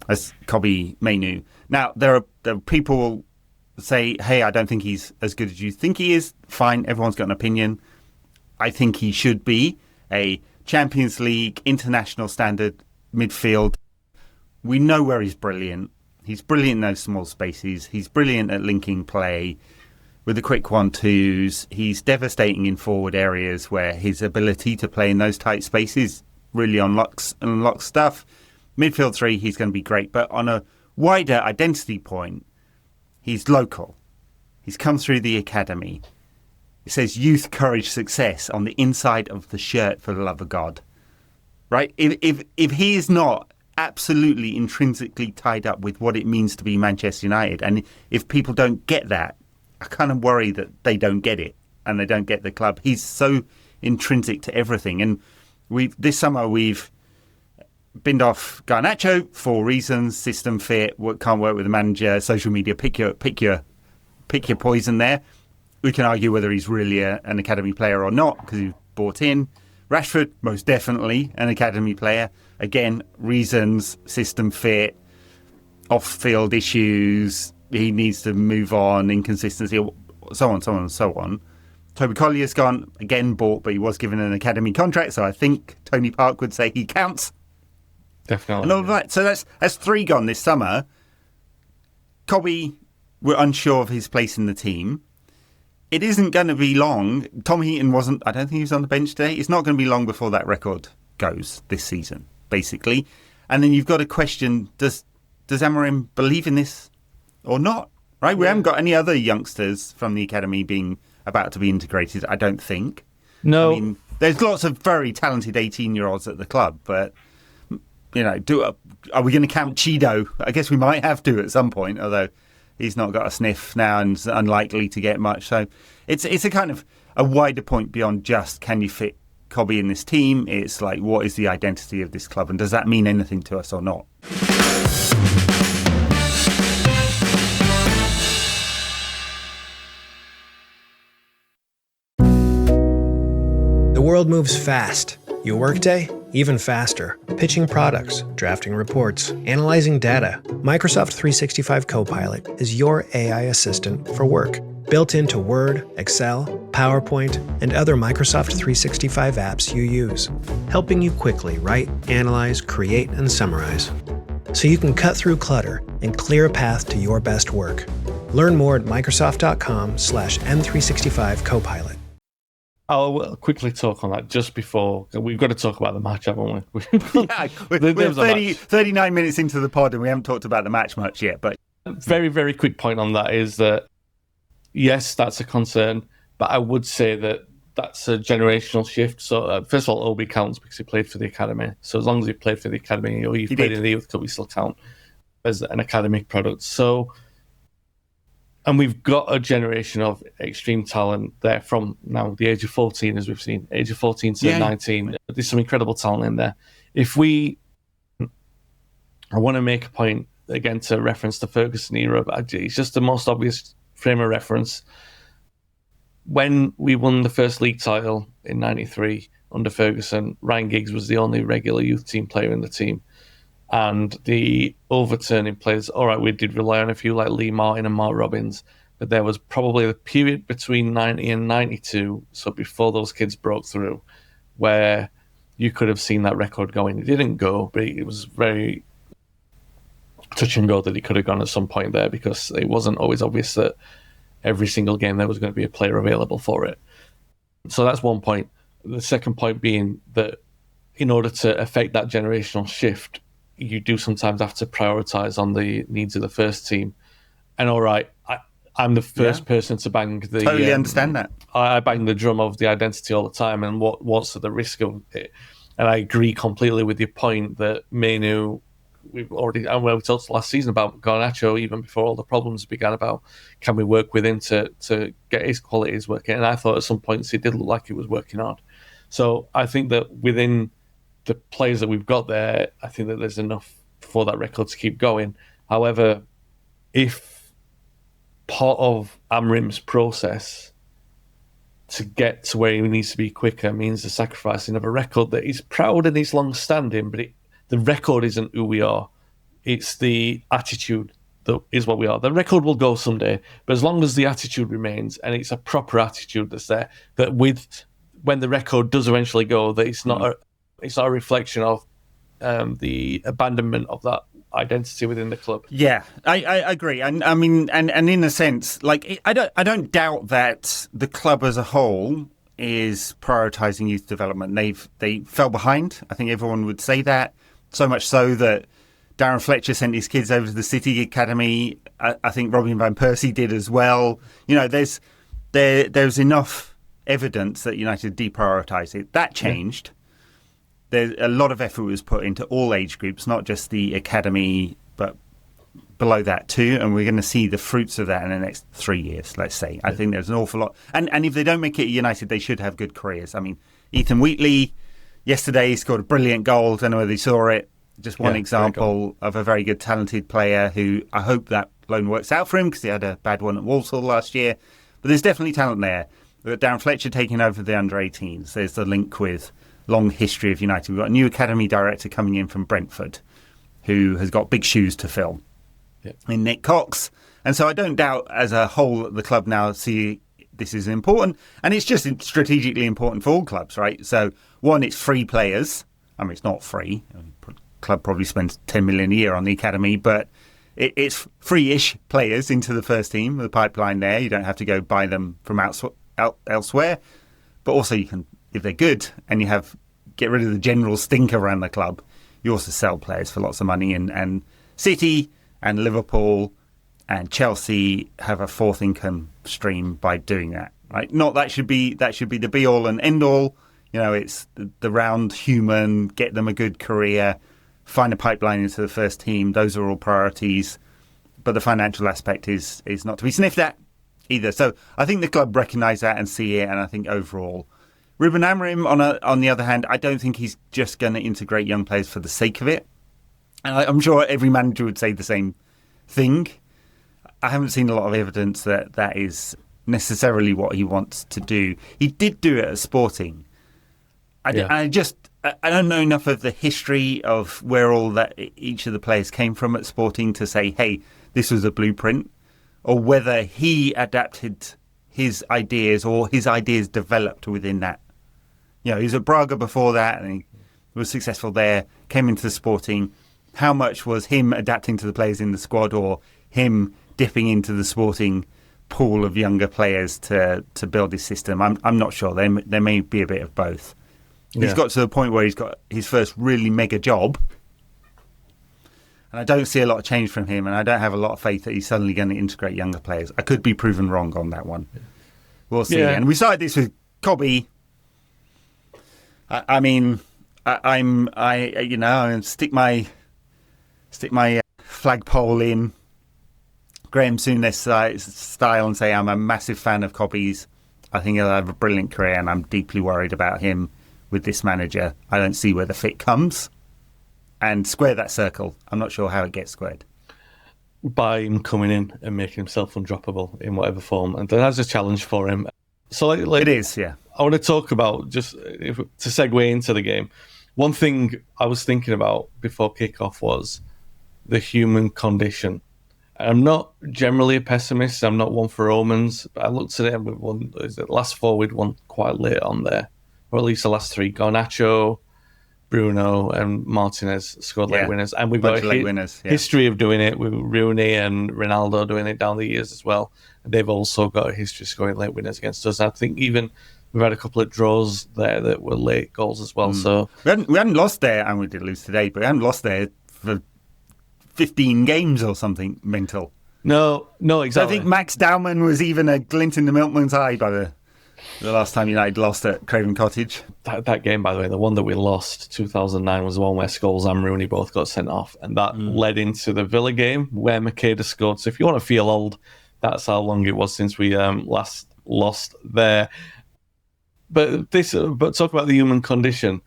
as Kobbie Mainoo? Now, there are people who say, hey, I don't think he's as good as you think he is. Fine, everyone's got an opinion. I think he should be a Champions League, international standard midfield. We know where he's brilliant. He's brilliant in those small spaces. He's brilliant at linking play with the quick 1-2s. He's devastating in forward areas where his ability to play in those tight spaces really unlocks stuff. Midfield 3, he's going to be great. But on a wider identity point, he's local. He's come through the academy. It says youth, courage, success on the inside of the shirt, for the love of God. Right? If he is not absolutely intrinsically tied up with what it means to be Manchester United, and if people don't get that, I kind of worry that they don't get it and they don't get the club. He's so intrinsic to everything, and this summer we've binned off Garnacho for reasons: system fit, can't work with the manager, social media. Pick your poison there. We can argue whether he's really an academy player or not because he's bought in. Rashford, most definitely an academy player. Again, reasons, system fit, off-field issues, he needs to move on, inconsistency, so on. Toby Collier's gone, again bought, but he was given an academy contract, so I think Tony Park would say he counts. Definitely. And all of that. So that's 3 gone this summer. Kobbie, we're unsure of his place in the team. It isn't going to be long. Tom Heaton I don't think he was on the bench today. It's not going to be long before that record goes this season, basically. And then you've got to question, does Amorim believe in this or not? Right? We haven't got any other youngsters from the academy about to be integrated, I don't think. No. I mean, there's lots of very talented 18-year-olds at the club, but, are we going to count Chido? I guess we might have to at some point, although he's not got a sniff now and is unlikely to get much. So it's a kind of a wider point beyond just can you fit Kobbie in this team. It's like, what is the identity of this club, and does that mean anything to us or not? The world moves fast. Your workday even faster. Pitching products, drafting reports, analyzing data. Microsoft 365 Copilot is your AI assistant for work. Built into Word, Excel, PowerPoint, and other Microsoft 365 apps you use. Helping you quickly write, analyze, create, and summarize. So you can cut through clutter and clear a path to your best work. Learn more at Microsoft.com/M365 Copilot. I'll quickly talk on that just before. We've got to talk about the match, haven't we? Yeah, we're 39 minutes into the pod and we haven't talked about the match much yet. But very, very quick point on that is that, yes, that's a concern, but I would say that that's a generational shift. So, first of all, Obi counts because he played for the academy. So, as long as he played for the academy or you've played in the youth cup, we still count as an academic product. So, and we've got a generation of extreme talent there from now the age of 14, as we've seen, age of 14 to 19. There's some incredible talent in there. I want to make a point again to reference the Ferguson era, but it's just the most obvious frame of reference. When we won the first league title in 93 under Ferguson, Ryan Giggs was the only regular youth team player in the team. And the overturning players, all right, we did rely on a few like Lee Martin and Mark Robbins, but there was probably the period between 90 and 92, so before those kids broke through, where you could have seen that record going. It didn't go, but it was very touch and go that it could have gone at some point there, because it wasn't always obvious that every single game there was going to be a player available for it. So that's one point. The second point being that in order to affect that generational shift, you do sometimes have to prioritise on the needs of the first team. And all right, I'm the first person to bang the... Totally understand that. I bang the drum of the identity all the time and what's the risk of it. And I agree completely with your point that Mainoo, we talked last season about Garnacho, even before all the problems began, about can we work with him to get his qualities working. And I thought at some points it did look like it was working hard. So I think that within the players that we've got there, I think that there's enough for that record to keep going. However, if part of Amorim's process to get to where he needs to be quicker means the sacrificing of a record that he's proud and he's long-standing, but the record isn't who we are. It's the attitude that is what we are. The record will go someday, but as long as the attitude remains, and it's a proper attitude that's there, that when the record does eventually go, that it's not a reflection of the abandonment of that identity within the club. Yeah, I agree, and I mean, and in a sense, like I don't doubt that the club as a whole is prioritising youth development. They fell behind. I think everyone would say that. So much so that Darren Fletcher sent his kids over to the City Academy. I think Robin van Persie did as well. You know, there's enough evidence that United deprioritised it. That changed. There's a lot of effort was put into all age groups, not just the academy, but below that too. And we're going to see the fruits of that in the next 3 years, let's say. I think there's an awful lot. And if they don't make it at United, they should have good careers. I mean, Ethan Wheatley yesterday scored a brilliant goal. I don't know whether you saw it. Just one example of a very good, talented player who I hope that loan works out for him, because he had a bad one at Walsall last year. But there's definitely talent there. We've got Darren Fletcher taking over the under-18s. There's the link with long history of United. We've got a new academy director coming in from Brentford who has got big shoes to fill in Nick Cox. And so I don't doubt as a whole that the club now see this is important. And it's just strategically important for all clubs, right? So one, it's free players. I mean, it's not free. The club probably spends 10 million a year on the academy, but it's free-ish players into the first team, the pipeline there. You don't have to go buy them from elsewhere. But also you can, if they're good and you get rid of the general stink around the club, you also sell players for lots of money. And City and Liverpool and Chelsea have a fourth income stream by doing that, right? Not that should be the be all and end all. You know, it's the round human, get them a good career, find a pipeline into the first team. Those are all priorities. But the financial aspect is not to be sniffed at either. So I think the club recognise that and see it. And I think overall, Ruben Amorim, on the other hand, I don't think he's just going to integrate young players for the sake of it. And I'm sure every manager would say the same thing. I haven't seen a lot of evidence that is necessarily what he wants to do. He did do it at Sporting. I I don't know enough of the history of where all that each of the players came from at Sporting to say, hey, this was a blueprint, or whether he adapted his ideas or his ideas developed within that. He was at Braga before that and he was successful there, came into the Sporting. How much was him adapting to the players in the squad or him dipping into the Sporting pool of younger players to build his system? I'm not sure. There may be a bit of both. He's got to the point where he's got his first really mega job, and I don't see a lot of change from him, and I don't have a lot of faith that he's suddenly going to integrate younger players. I could be proven wrong on that one. We'll see. Yeah. And we started this with Kobbie. I'm stick my flagpole in Graham Souness style and say I'm a massive fan of Kobbie's. I think he'll have a brilliant career, and I'm deeply worried about him with this manager. I don't see where the fit comes. And square that circle. I'm not sure how it gets squared. By him coming in and making himself undroppable in whatever form. And that's a challenge for him. So it is, yeah. I want to talk about, just to segue into the game, one thing I was thinking about before kickoff was the human condition. I'm not generally a pessimist. I'm not one for omens. But I looked at it and we won. Last four we'd won quite late on there, or at least the last three. Garnacho, Bruno, and Martinez scored late winners, and we've got a history of doing it with Rooney and Ronaldo doing it down the years as well. And they've also got a history of scoring late winners against us. I think even we've had a couple of draws there that were late goals as well. So we hadn't lost there, and we did lose today, but we hadn't lost there for 15 games or something mental. No, exactly. So I think Max Dowman was even a glint in the milkman's eye by the last time United lost at Craven Cottage. That game, by the way, the one that we lost, 2009, was the one where Scholes and Rooney both got sent off, and that led into the Villa game where Makeda scored. So if you want to feel old, that's how long it was since we last lost there. But talk about the human condition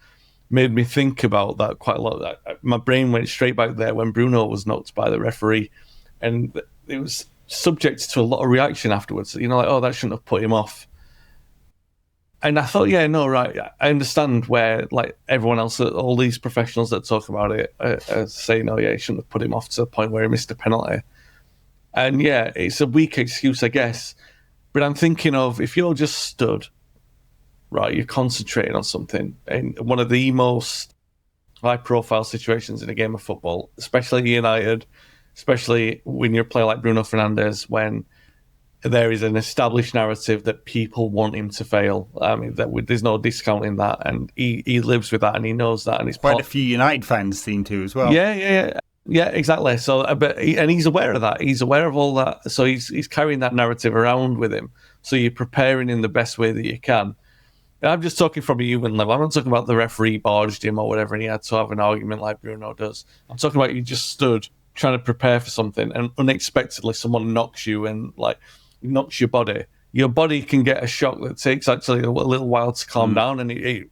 made me think about that quite a lot. My brain went straight back there when Bruno was knocked by the referee, and it was subject to a lot of reaction afterwards. That shouldn't have put him off. And I thought, I understand where everyone else, all these professionals that talk about it, are saying, he shouldn't have put him off to the point where he missed a penalty. And it's a weak excuse, I guess. But I'm thinking of, if you're just stood, right, you're concentrating on something, in one of the most high-profile situations in a game of football, especially United, especially when you're a player like Bruno Fernandes, when there is an established narrative that people want him to fail. I mean, there's no discounting that, and he lives with that, and he knows that, and it's quite a few United fans seem to as well. Yeah, exactly. So, and he's aware of that. He's aware of all that. So he's carrying that narrative around with him. So you're preparing in the best way that you can. And I'm just talking from a human level. I'm not talking about the referee barged him or whatever, and he had to have an argument like Bruno does. I'm talking about you just stood trying to prepare for something, and unexpectedly someone knocks you and knocks your body. Your body can get a shock that takes actually a little while to calm down, and it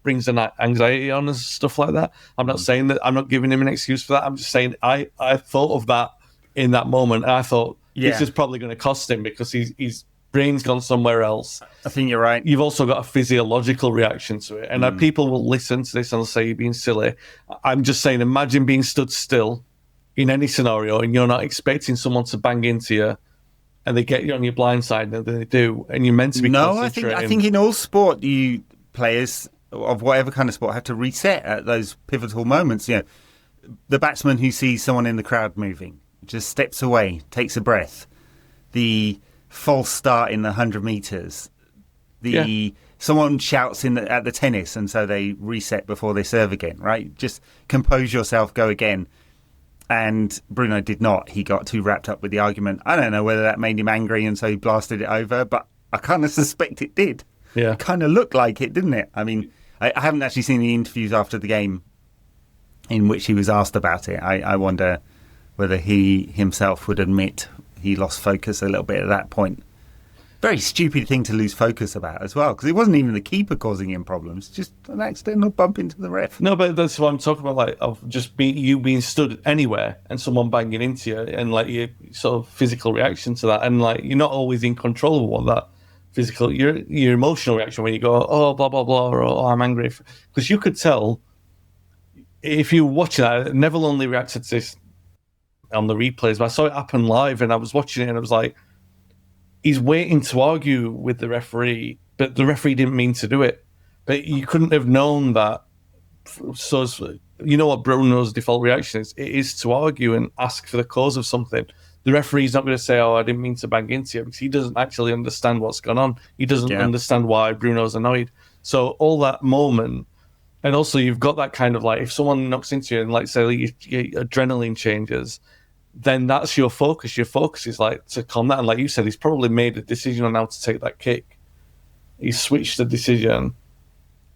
brings an anxiety on and stuff like that. I'm not saying that, I'm not giving him an excuse for that. I'm just saying I thought of that in that moment, and I thought this is probably going to cost him because his brain's gone somewhere else. I think you're right. You've also got a physiological reaction to it, and people will listen to this and say you're being silly. I'm just saying, imagine being stood still in any scenario, and you're not expecting someone to bang into you, and they get you on your blind side, and they do, and you're meant to be concentrating. I think in all sport, you players of whatever kind of sport have to reset at those pivotal moments. The batsman who sees someone in the crowd moving just steps away, takes a breath. The false start in the 100 metres. Someone shouts at the tennis, and so they reset before they serve again, right? Just compose yourself, go again. And Bruno did not. He got too wrapped up with the argument. I don't know whether that made him angry and so he blasted it over, but I kind of suspect it did. Yeah. It kind of looked like it, didn't it? I mean, I haven't actually seen the interviews after the game in which he was asked about it. I wonder whether he himself would admit he lost focus a little bit at that point. Very stupid thing to lose focus about as well, because it wasn't even the keeper causing him problems, just an accidental bump into the ref. No, but that's what I'm talking about, of just you being stood anywhere and someone banging into you, and your sort of physical reaction to that, and you're not always in control of what that physical, your emotional reaction when you go, oh, blah, blah, blah, or oh, I'm angry. Because you could tell, if you watch that, Neville only reacted to this on the replays, but I saw it happen live and I was watching it and I was like, he's waiting to argue with the referee, but the referee didn't mean to do it. But you couldn't have known that. So, you know what Bruno's default reaction is? It is to argue and ask for the cause of something. The referee's not going to say, oh, I didn't mean to bang into you, because he doesn't actually understand what's gone on. He doesn't understand why Bruno's annoyed. So all that moment, and also you've got that kind of like, if someone knocks into you and like say your adrenaline changes, then that's your focus. Your focus is like to calm that. And like you said, he's probably made a decision on how to take that kick. He switched the decision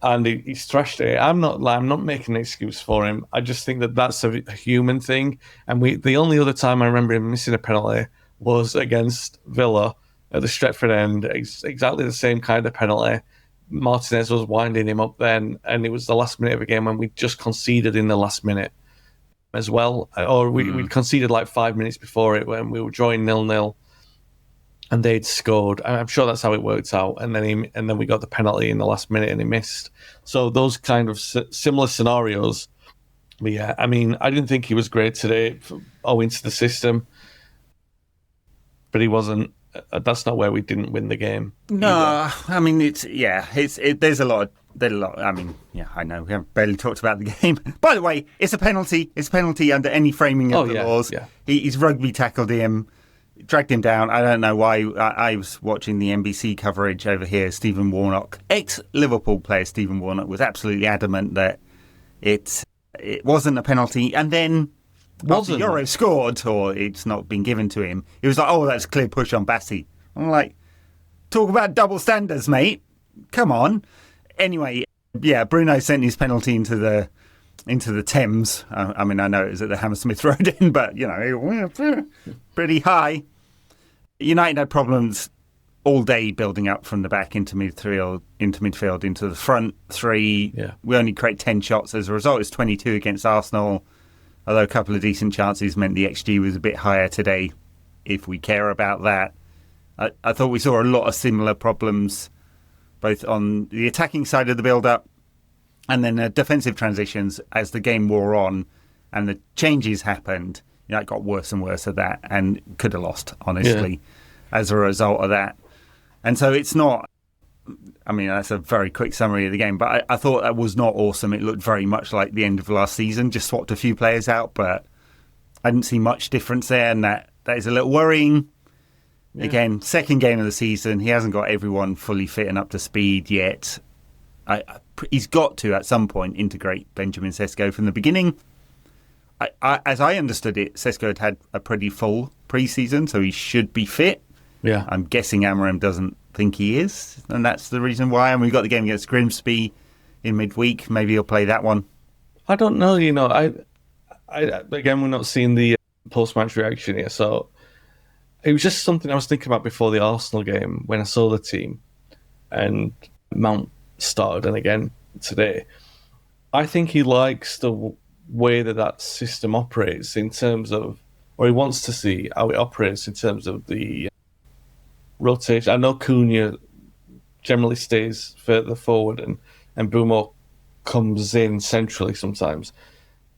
and he's thrashed it. I'm not making an excuse for him. I just think that that's a human thing. And the only other time I remember him missing a penalty was against Villa at the Stretford end. Exactly the same kind of penalty. Martinez was winding him up then, and it was the last minute of a game when we just conceded in the last minute as well. Or we conceded like 5 minutes before it when we were drawing 0-0. And they'd scored. I'm sure that's how it worked out. And then we got the penalty in the last minute and he missed. So those kind of similar scenarios. But yeah, I mean, I didn't think he was great today owing to the system. But he wasn't. That's not where we didn't win the game. No, either. I mean, there's a lot. I mean, yeah, I know. We haven't barely talked about the game. By the way, it's a penalty. It's a penalty under any framing of the laws. Yeah. He's rugby tackled him. Dragged him down. I don't know why. I was watching the NBC coverage over here. Stephen Warnock, ex-Liverpool player Stephen Warnock, was absolutely adamant that it wasn't a penalty. And then after Euro scored, or it's not been given to him, he was like, oh, that's a clear push on Bassi. I'm like, talk about double standards, mate. Come on. Anyway, yeah, Bruno sent his penalty into the Thames. I mean, I know it was at the Hammersmith Road End, but, you know, pretty high. United had problems all day building up from the back into midfield, into the front three. Yeah. We only create 10 shots. As a result, it's 22 against Arsenal, although a couple of decent chances meant the XG was a bit higher today, if we care about that. I thought we saw a lot of similar problems, both on the attacking side of the build-up and then defensive transitions as the game wore on and the changes happened. You know, it got worse and worse of that and could have lost, honestly, as a result of that. And so it's not, I mean, that's a very quick summary of the game, but I thought that was not awesome. It looked very much like the end of last season, just swapped a few players out, but I didn't see much difference there, and that is a little worrying. Yeah. Again, second game of the season, he hasn't got everyone fully fit and up to speed yet. He's got to, at some point, integrate Benjamin Sesko from the beginning. As I understood it, Sesko had a pretty full pre-season, so he should be fit. Yeah, I'm guessing Amorim doesn't think he is, and that's the reason why. And we've got the game against Grimsby in midweek. Maybe he'll play that one. I don't know. You know, I again, we're not seeing the post-match reaction here, so it was just something I was thinking about before the Arsenal game when I saw the team and Mount started, and again today. I think he likes the way that system operates in terms of, or he wants to see how it operates in terms of the rotation. I know Cunha generally stays further forward and Bruno comes in centrally sometimes.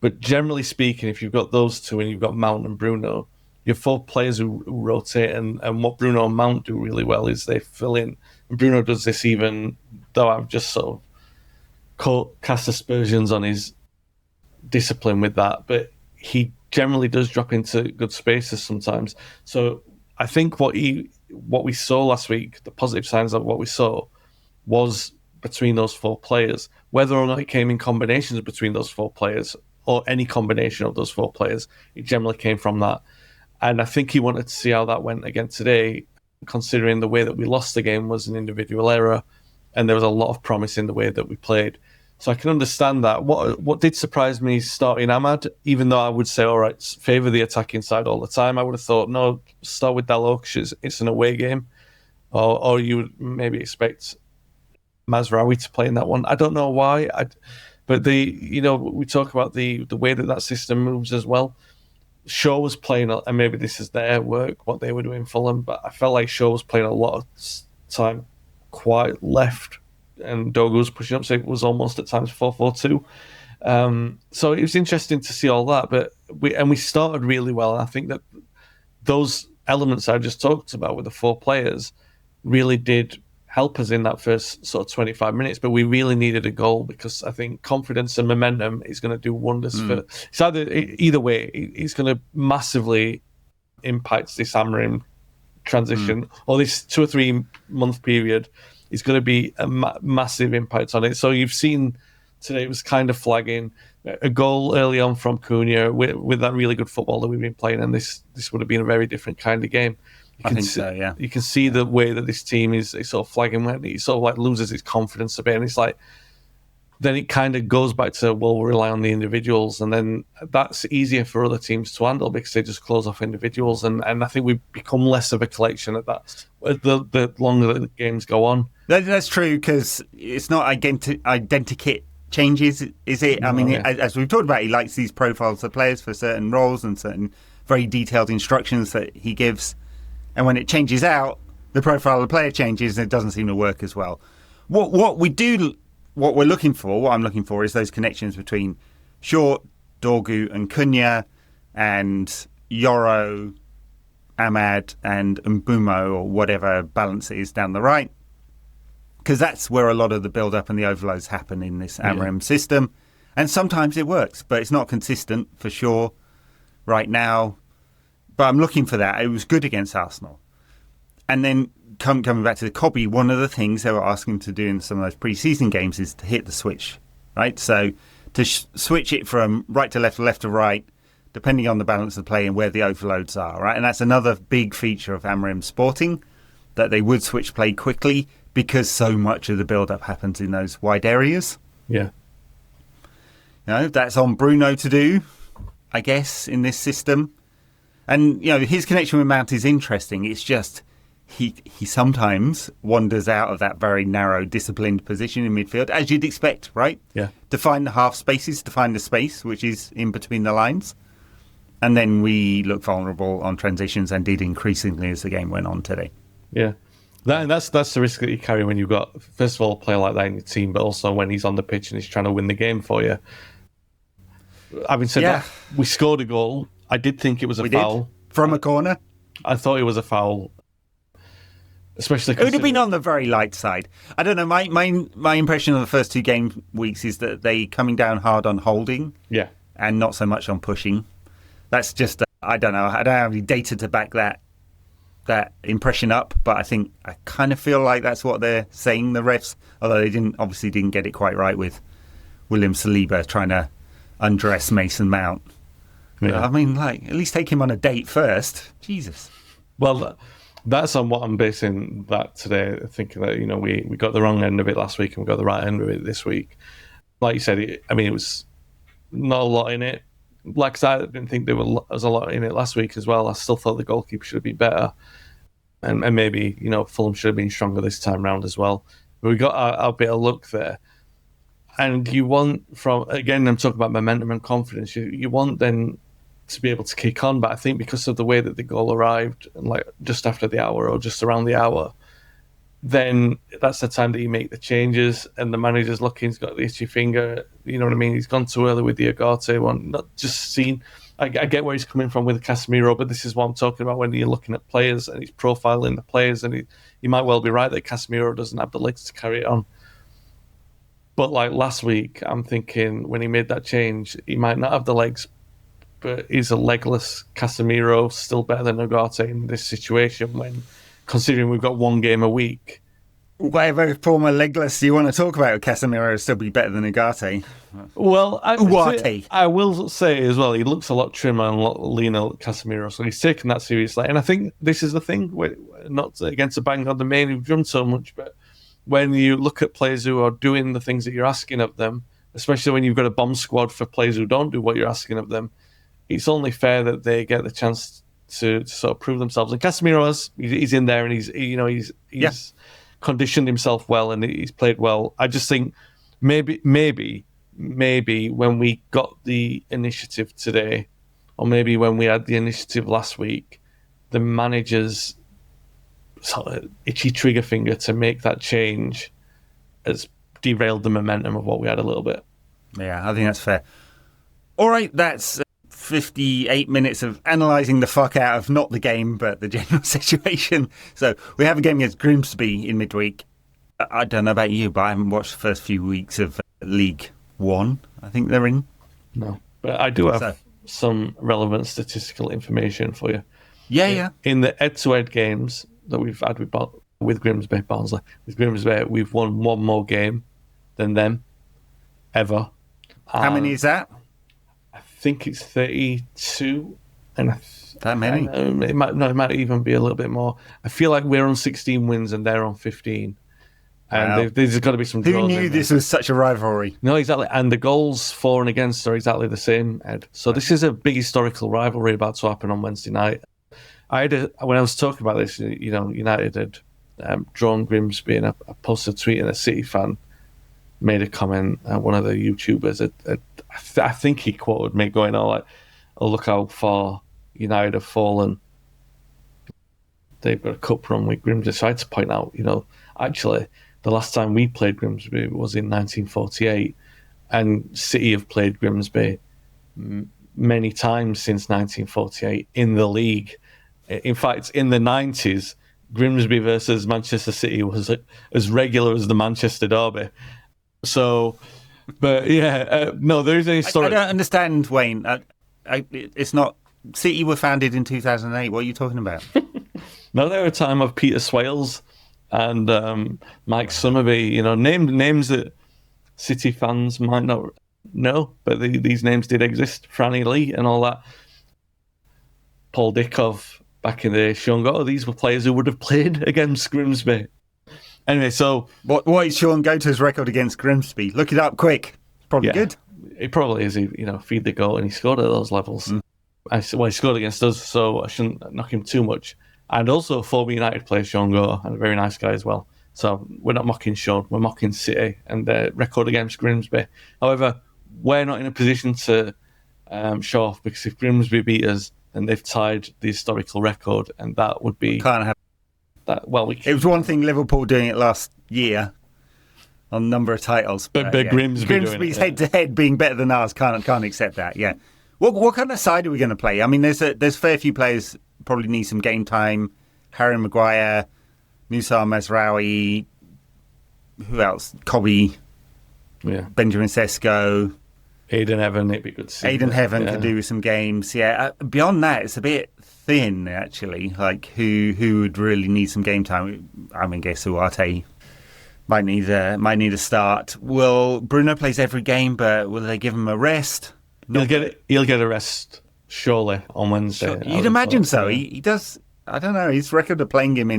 But generally speaking, if you've got those two and you've got Mount and Bruno, you have 4 players who rotate, and what Bruno and Mount do really well is they fill in. And Bruno does this even though I've just sort of cast aspersions on his discipline with that, but he generally does drop into good spaces sometimes. So I think what we saw last week, the positive signs of what we saw, was between those 4 players. Whether or not it came in combinations between those 4 players or any combination of those 4 players, it generally came from that. And I think he wanted to see how that went again today, considering the way that we lost the game was an individual error and there was a lot of promise in the way that we played. So I can understand that. What did surprise me is starting Ahmad, even though I would say, all right, favour the attacking side all the time. I would have thought, no, start with Dalot because it's an away game. Or you would maybe expect Mazraoui to play in that one. I don't know why. But we talk about the way that system moves as well. Shaw was playing, and maybe this is their work, what they were doing in Fulham, but I felt like Shaw was playing a lot of time quite left, and Dogu was pushing up, so it was almost at times 4-4-2. So it was interesting to see all that, but we started really well, and I think that those elements I just talked about with the 4 players really did help us in that first sort of 25 minutes, but we really needed a goal, because I think confidence and momentum is going to do wonders for... It's either way, it's going to massively impact this Amorim transition, or this 2 or 3 month period is going to be a massive impact on it. So you've seen today, it was kind of flagging a goal early on from Cunha with that really good football that we've been playing, and this would have been a very different kind of game. I think so, yeah. You can see the way that this team is sort of flagging when he sort of like loses his confidence a bit, and it's like, then it kind of goes back to, well, we'll rely on the individuals, and then that's easier for other teams to handle because they just close off individuals, and I think we've become less of a collection at that the longer the games go on. That's true, because it's not identikit changes, is it? I mean, as we've talked about, he likes these profiles of players for certain roles and certain very detailed instructions that he gives. And when it changes out, the profile of the player changes, and it doesn't seem to work as well. What we're looking for, what I'm looking for, is those connections between Short, Dorgu, and Cunha, and Yoro, Ahmad, and Mbumo, or whatever balance it is down the right. Because that's where a lot of the build-up and the overloads happen in this Amorim system. And sometimes it works, but it's not consistent for sure right now. But I'm looking for that. It was good against Arsenal. And then coming back to the Kobbie, one of the things they were asking him to do in some of those pre-season games is to hit the switch, right? So to switch it from right to left to right, depending on the balance of play and where the overloads are, right? And that's another big feature of Amorim Sporting, that they would switch play quickly because so much of the build-up happens in those wide areas. Yeah. That's on Bruno to do, I guess, in this system. And, his connection with Mount is interesting. It's just he sometimes wanders out of that very narrow, disciplined position in midfield, as you'd expect, right? Yeah. To find the half spaces, to find the space, which is in between the lines. And then we look vulnerable on transitions, and did increasingly as the game went on today. Yeah. That's the risk that you carry when you've got, first of all, a player like that in your team, but also when he's on the pitch and he's trying to win the game for you. Having said that, we scored a goal. I did think it was a foul. From a corner? I thought it was a foul. Especially it would have been on the very light side. I don't know. My impression of the first 2 game weeks is that they coming down hard on holding, and not so much on pushing. That's just I don't know. I don't have any data to back that impression up, but I kind of feel like that's what they're saying, the refs. Although they didn't get it quite right with William Saliba trying to undress Mason Mount. Yeah. I mean, at least take him on a date first. Jesus. Well, that's on what I'm basing that today, thinking that, we got the wrong end of it last week and we got the right end of it this week. Like you said, it was not a lot in it. Like I didn't think there was a lot in it last week as well. I still thought the goalkeeper should have been better. And maybe, Fulham should have been stronger this time round as well. But we got our bit of luck there. And you want again, I'm talking about momentum and confidence, you want then to be able to kick on. But I think because of the way that the goal arrived, like just after the hour or just around the hour, then that's the time that you make the changes, and the manager's looking, he's got the itchy finger, you know what I mean? He's gone too early with the Agate one, not just seen. I get where he's coming from with Casemiro, but this is what I'm talking about when you're looking at players and he's profiling the players, and he might well be right that Casemiro doesn't have the legs to carry it on. But like last week, I'm thinking when he made that change, he might not have the legs, but is a legless Casemiro still better than Agate in this situation, when considering we've got 1 game a week? Whatever former legless you want to talk about, Casemiro will still be better than Agate. Well, I will say as well, he looks a lot trimmer and a lot leaner, Casemiro, so he's taken that seriously. And I think this is the thing, not against a bang on the main who've done so much, but when you look at players who are doing the things that you're asking of them, especially when you've got a bomb squad for players who don't do what you're asking of them, it's only fair that they get the chance to sort of prove themselves. And Casemiro, he's in there, and he's conditioned himself well, and he's played well. I just think maybe when we got the initiative today, or maybe when we had the initiative last week, the managers sort of itchy trigger finger to make that change has derailed the momentum of what we had a little bit. Yeah, I think that's fair. All right, that's 58 minutes of analysing the fuck out of not the game, but the general situation. So we have a game against Grimsby in midweek. I don't know about you, but I haven't watched the first few weeks of League One. I think they're in. No, but I do have some relevant statistical information for you. Yeah. In the head-to-head games that we've had with Grimsby, Barnsley, with Grimsby, we've won one more game than them ever. How many is that? I think it's 32. And that many? It might even be a little bit more. I feel like we're on 16 wins and they're on 15. And Wow. there's got to be some draws. Who knew this was such a rivalry? No, exactly. And the goals for and against are exactly the same, Ed. So this is a big historical rivalry about to happen on Wednesday night. When I was talking about this, United had drawn Grimsby, and I posted a tweet, and a City fan made a comment. One of the YouTubers, I think he quoted me going, "Oh, look how far United have fallen. They've got a cup run with Grimsby." So I had to point out, actually, the last time we played Grimsby was in 1948, and City have played Grimsby many times since 1948 in the league. In fact, in the 90s, Grimsby versus Manchester City was as regular as the Manchester derby. So, but yeah, no, there is a story. I don't understand, Wayne. It's not. City were founded in 2008. What are you talking about? No, there were a time of Peter Swales and Mike Summerby, names that City fans might not know, but these names did exist. Franny Lee and all that. Paul Dickov back in the day. Sean Goto, these were players who would have played against Grimsby. Anyway, so... What is Sean Goto's record against Grimsby? Look it up quick. It's probably good. It probably is. Feed the goal, and he scored at those levels. He scored against us, so I shouldn't knock him too much. And also a former United player, Sean Goto, and a very nice guy as well. So we're not mocking Sean, we're mocking City and their record against Grimsby. However, we're not in a position to show off, because if Grimsby beat us, then they've tied the historical record, and that would be... Can't have that. Well, it was one thing Liverpool doing it last year on a number of titles, but Grimsby's head-to-head being better than ours can't accept that. Yeah. What kind of side are we going to play? I mean, there's a fair few players probably need some game time. Harry Maguire, Musa Mazraoui, who else? Kobbie, Benjamin Sesko, Aidan Heaven. It'd be good to see. Aidan Heaven could do with some games. Yeah. Beyond that, it's a bit thin actually. Like who would really need some game time? I mean, guess Uarte might need a start. Bruno plays every game, but will they give him a rest? He'll get a rest surely on Wednesday. Sure. You'd imagine so. He does. I don't know. His record of playing him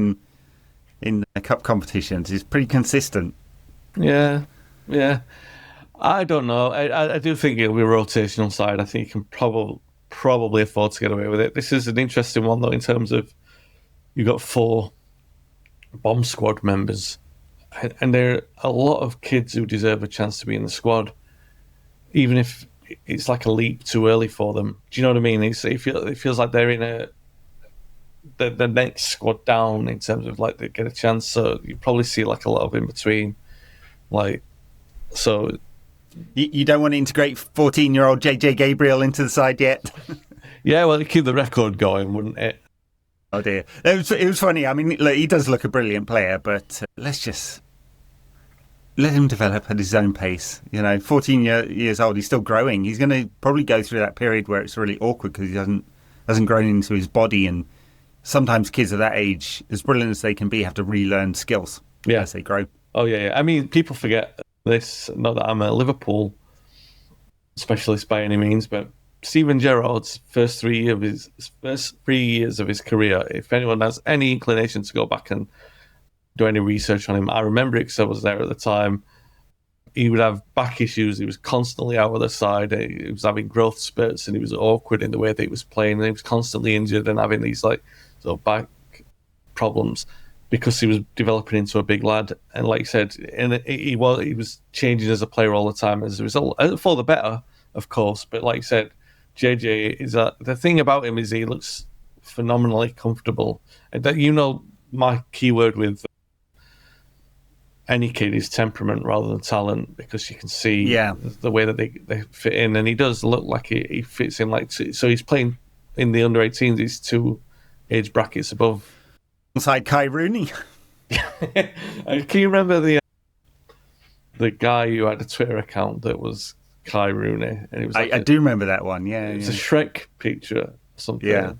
in cup competitions is pretty consistent. Yeah. I don't know. I do think it'll be a rotational side. I think you can probably afford to get away with it. This is an interesting one though, in terms of you've got 4 bomb squad members, and there are a lot of kids who deserve a chance to be in the squad, even if it's like a leap too early for them. Do you know what I mean? It feels like they're in the next squad down in terms of like they get a chance. So you probably see like a lot of in between, like so. You don't want to integrate 14-year-old JJ Gabriel into the side yet? Yeah, well, it'd keep the record going, wouldn't it? Oh dear, it was funny. I mean, look, he does look a brilliant player, but let's just let him develop at his own pace. 14 years old, he's still growing. He's going to probably go through that period where it's really awkward because he hasn't grown into his body, and sometimes kids of that age, as brilliant as they can be, have to relearn skills as they grow. Oh yeah. I mean, people forget this. Not that I'm a Liverpool specialist by any means, but Steven Gerrard's first 3 years of his career, if anyone has any inclination to go back and do any research on him, I remember it because I was there at the time. He would have back issues. He was constantly out of the side. He was having growth spurts, and he was awkward in the way that he was playing. And he was constantly injured and having these back problems because he was developing into a big lad. And like you said, he was changing as a player all the time as a result, for the better, of course. But like you said, JJ the thing about him is he looks phenomenally comfortable. And that my keyword with any kid is temperament rather than talent, because you can see the way that they fit in, and he does look like he fits in. Like, so he's playing in the under 18s. He's 2 age brackets above. Inside Kai Rooney. Can you remember the guy who had a Twitter account that was Kai Rooney? And it was I do remember that one. Yeah, it's a Shrek picture or something. Yeah,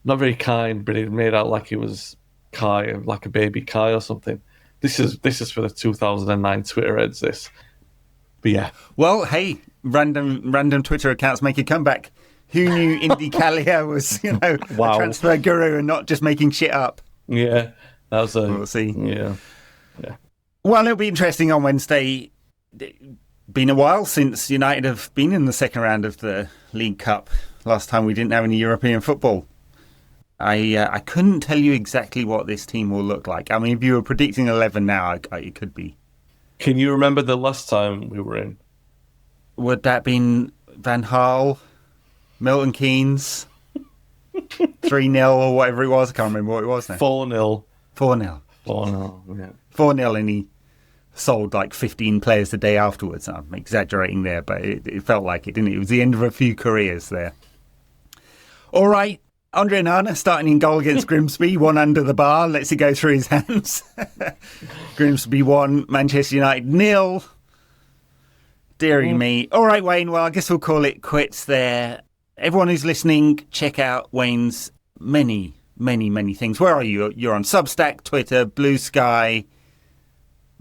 not very kind, but it made out like he was Kai, like a baby Kai or something. This is for the 2009 Twitter heads. This, but yeah. Well, hey, random Twitter accounts make a comeback. Who knew Indy Callier was, a transfer guru and not just making shit up? Yeah, that was we'll see. Yeah. Well, it'll be interesting on Wednesday. Been a while since United have been in the second round of the League Cup. Last time we didn't have any European football. I couldn't tell you exactly what this team will look like. I mean, if you were predicting 11 now, it could be. Can you remember the last time we were in? Would that been Van Gaal, Milton Keynes, 3-0 or whatever it was? I can't remember what it was now. 4-0. 4-0. 4-0, yeah. 4-0, and he sold like 15 players the day afterwards. I'm exaggerating there, but it felt like it, didn't it? It was the end of a few careers there. All right. Andre Onana starting in goal against Grimsby, 1 under the bar, lets it go through his hands. Grimsby 1, Manchester United 0. Deary me. All right, Wayne, well, I guess we'll call it quits there. Everyone who's listening, check out Wayne's many things. Where are you? You're on Substack, Twitter, Blue Sky,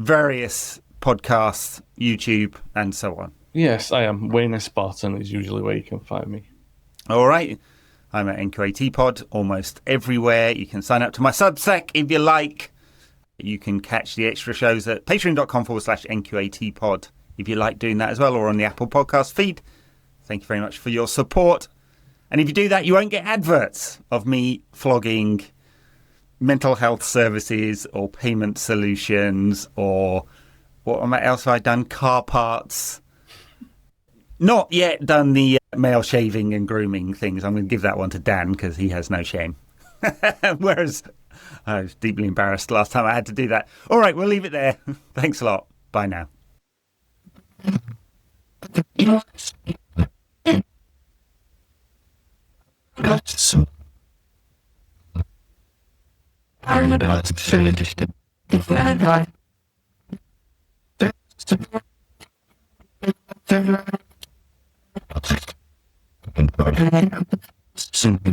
various podcasts, YouTube, and so on. Yes, I am. Wayne Spartan is usually where you can find me. All right. I'm at NQAT Pod almost everywhere. You can sign up to my Substack if you like. You can catch the extra shows at patreon.com/NQAT Pod if you like doing that as well, or on the Apple Podcast feed. Thank you very much for your support. And if you do that, you won't get adverts of me flogging mental health services or payment solutions or what else have I done? Car parts. Not yet done the male shaving and grooming things. I'm going to give that one to Dan because he has no shame. Whereas I was deeply embarrassed last time I had to do that. All right, we'll leave it there. Thanks a lot. Bye now. Soon.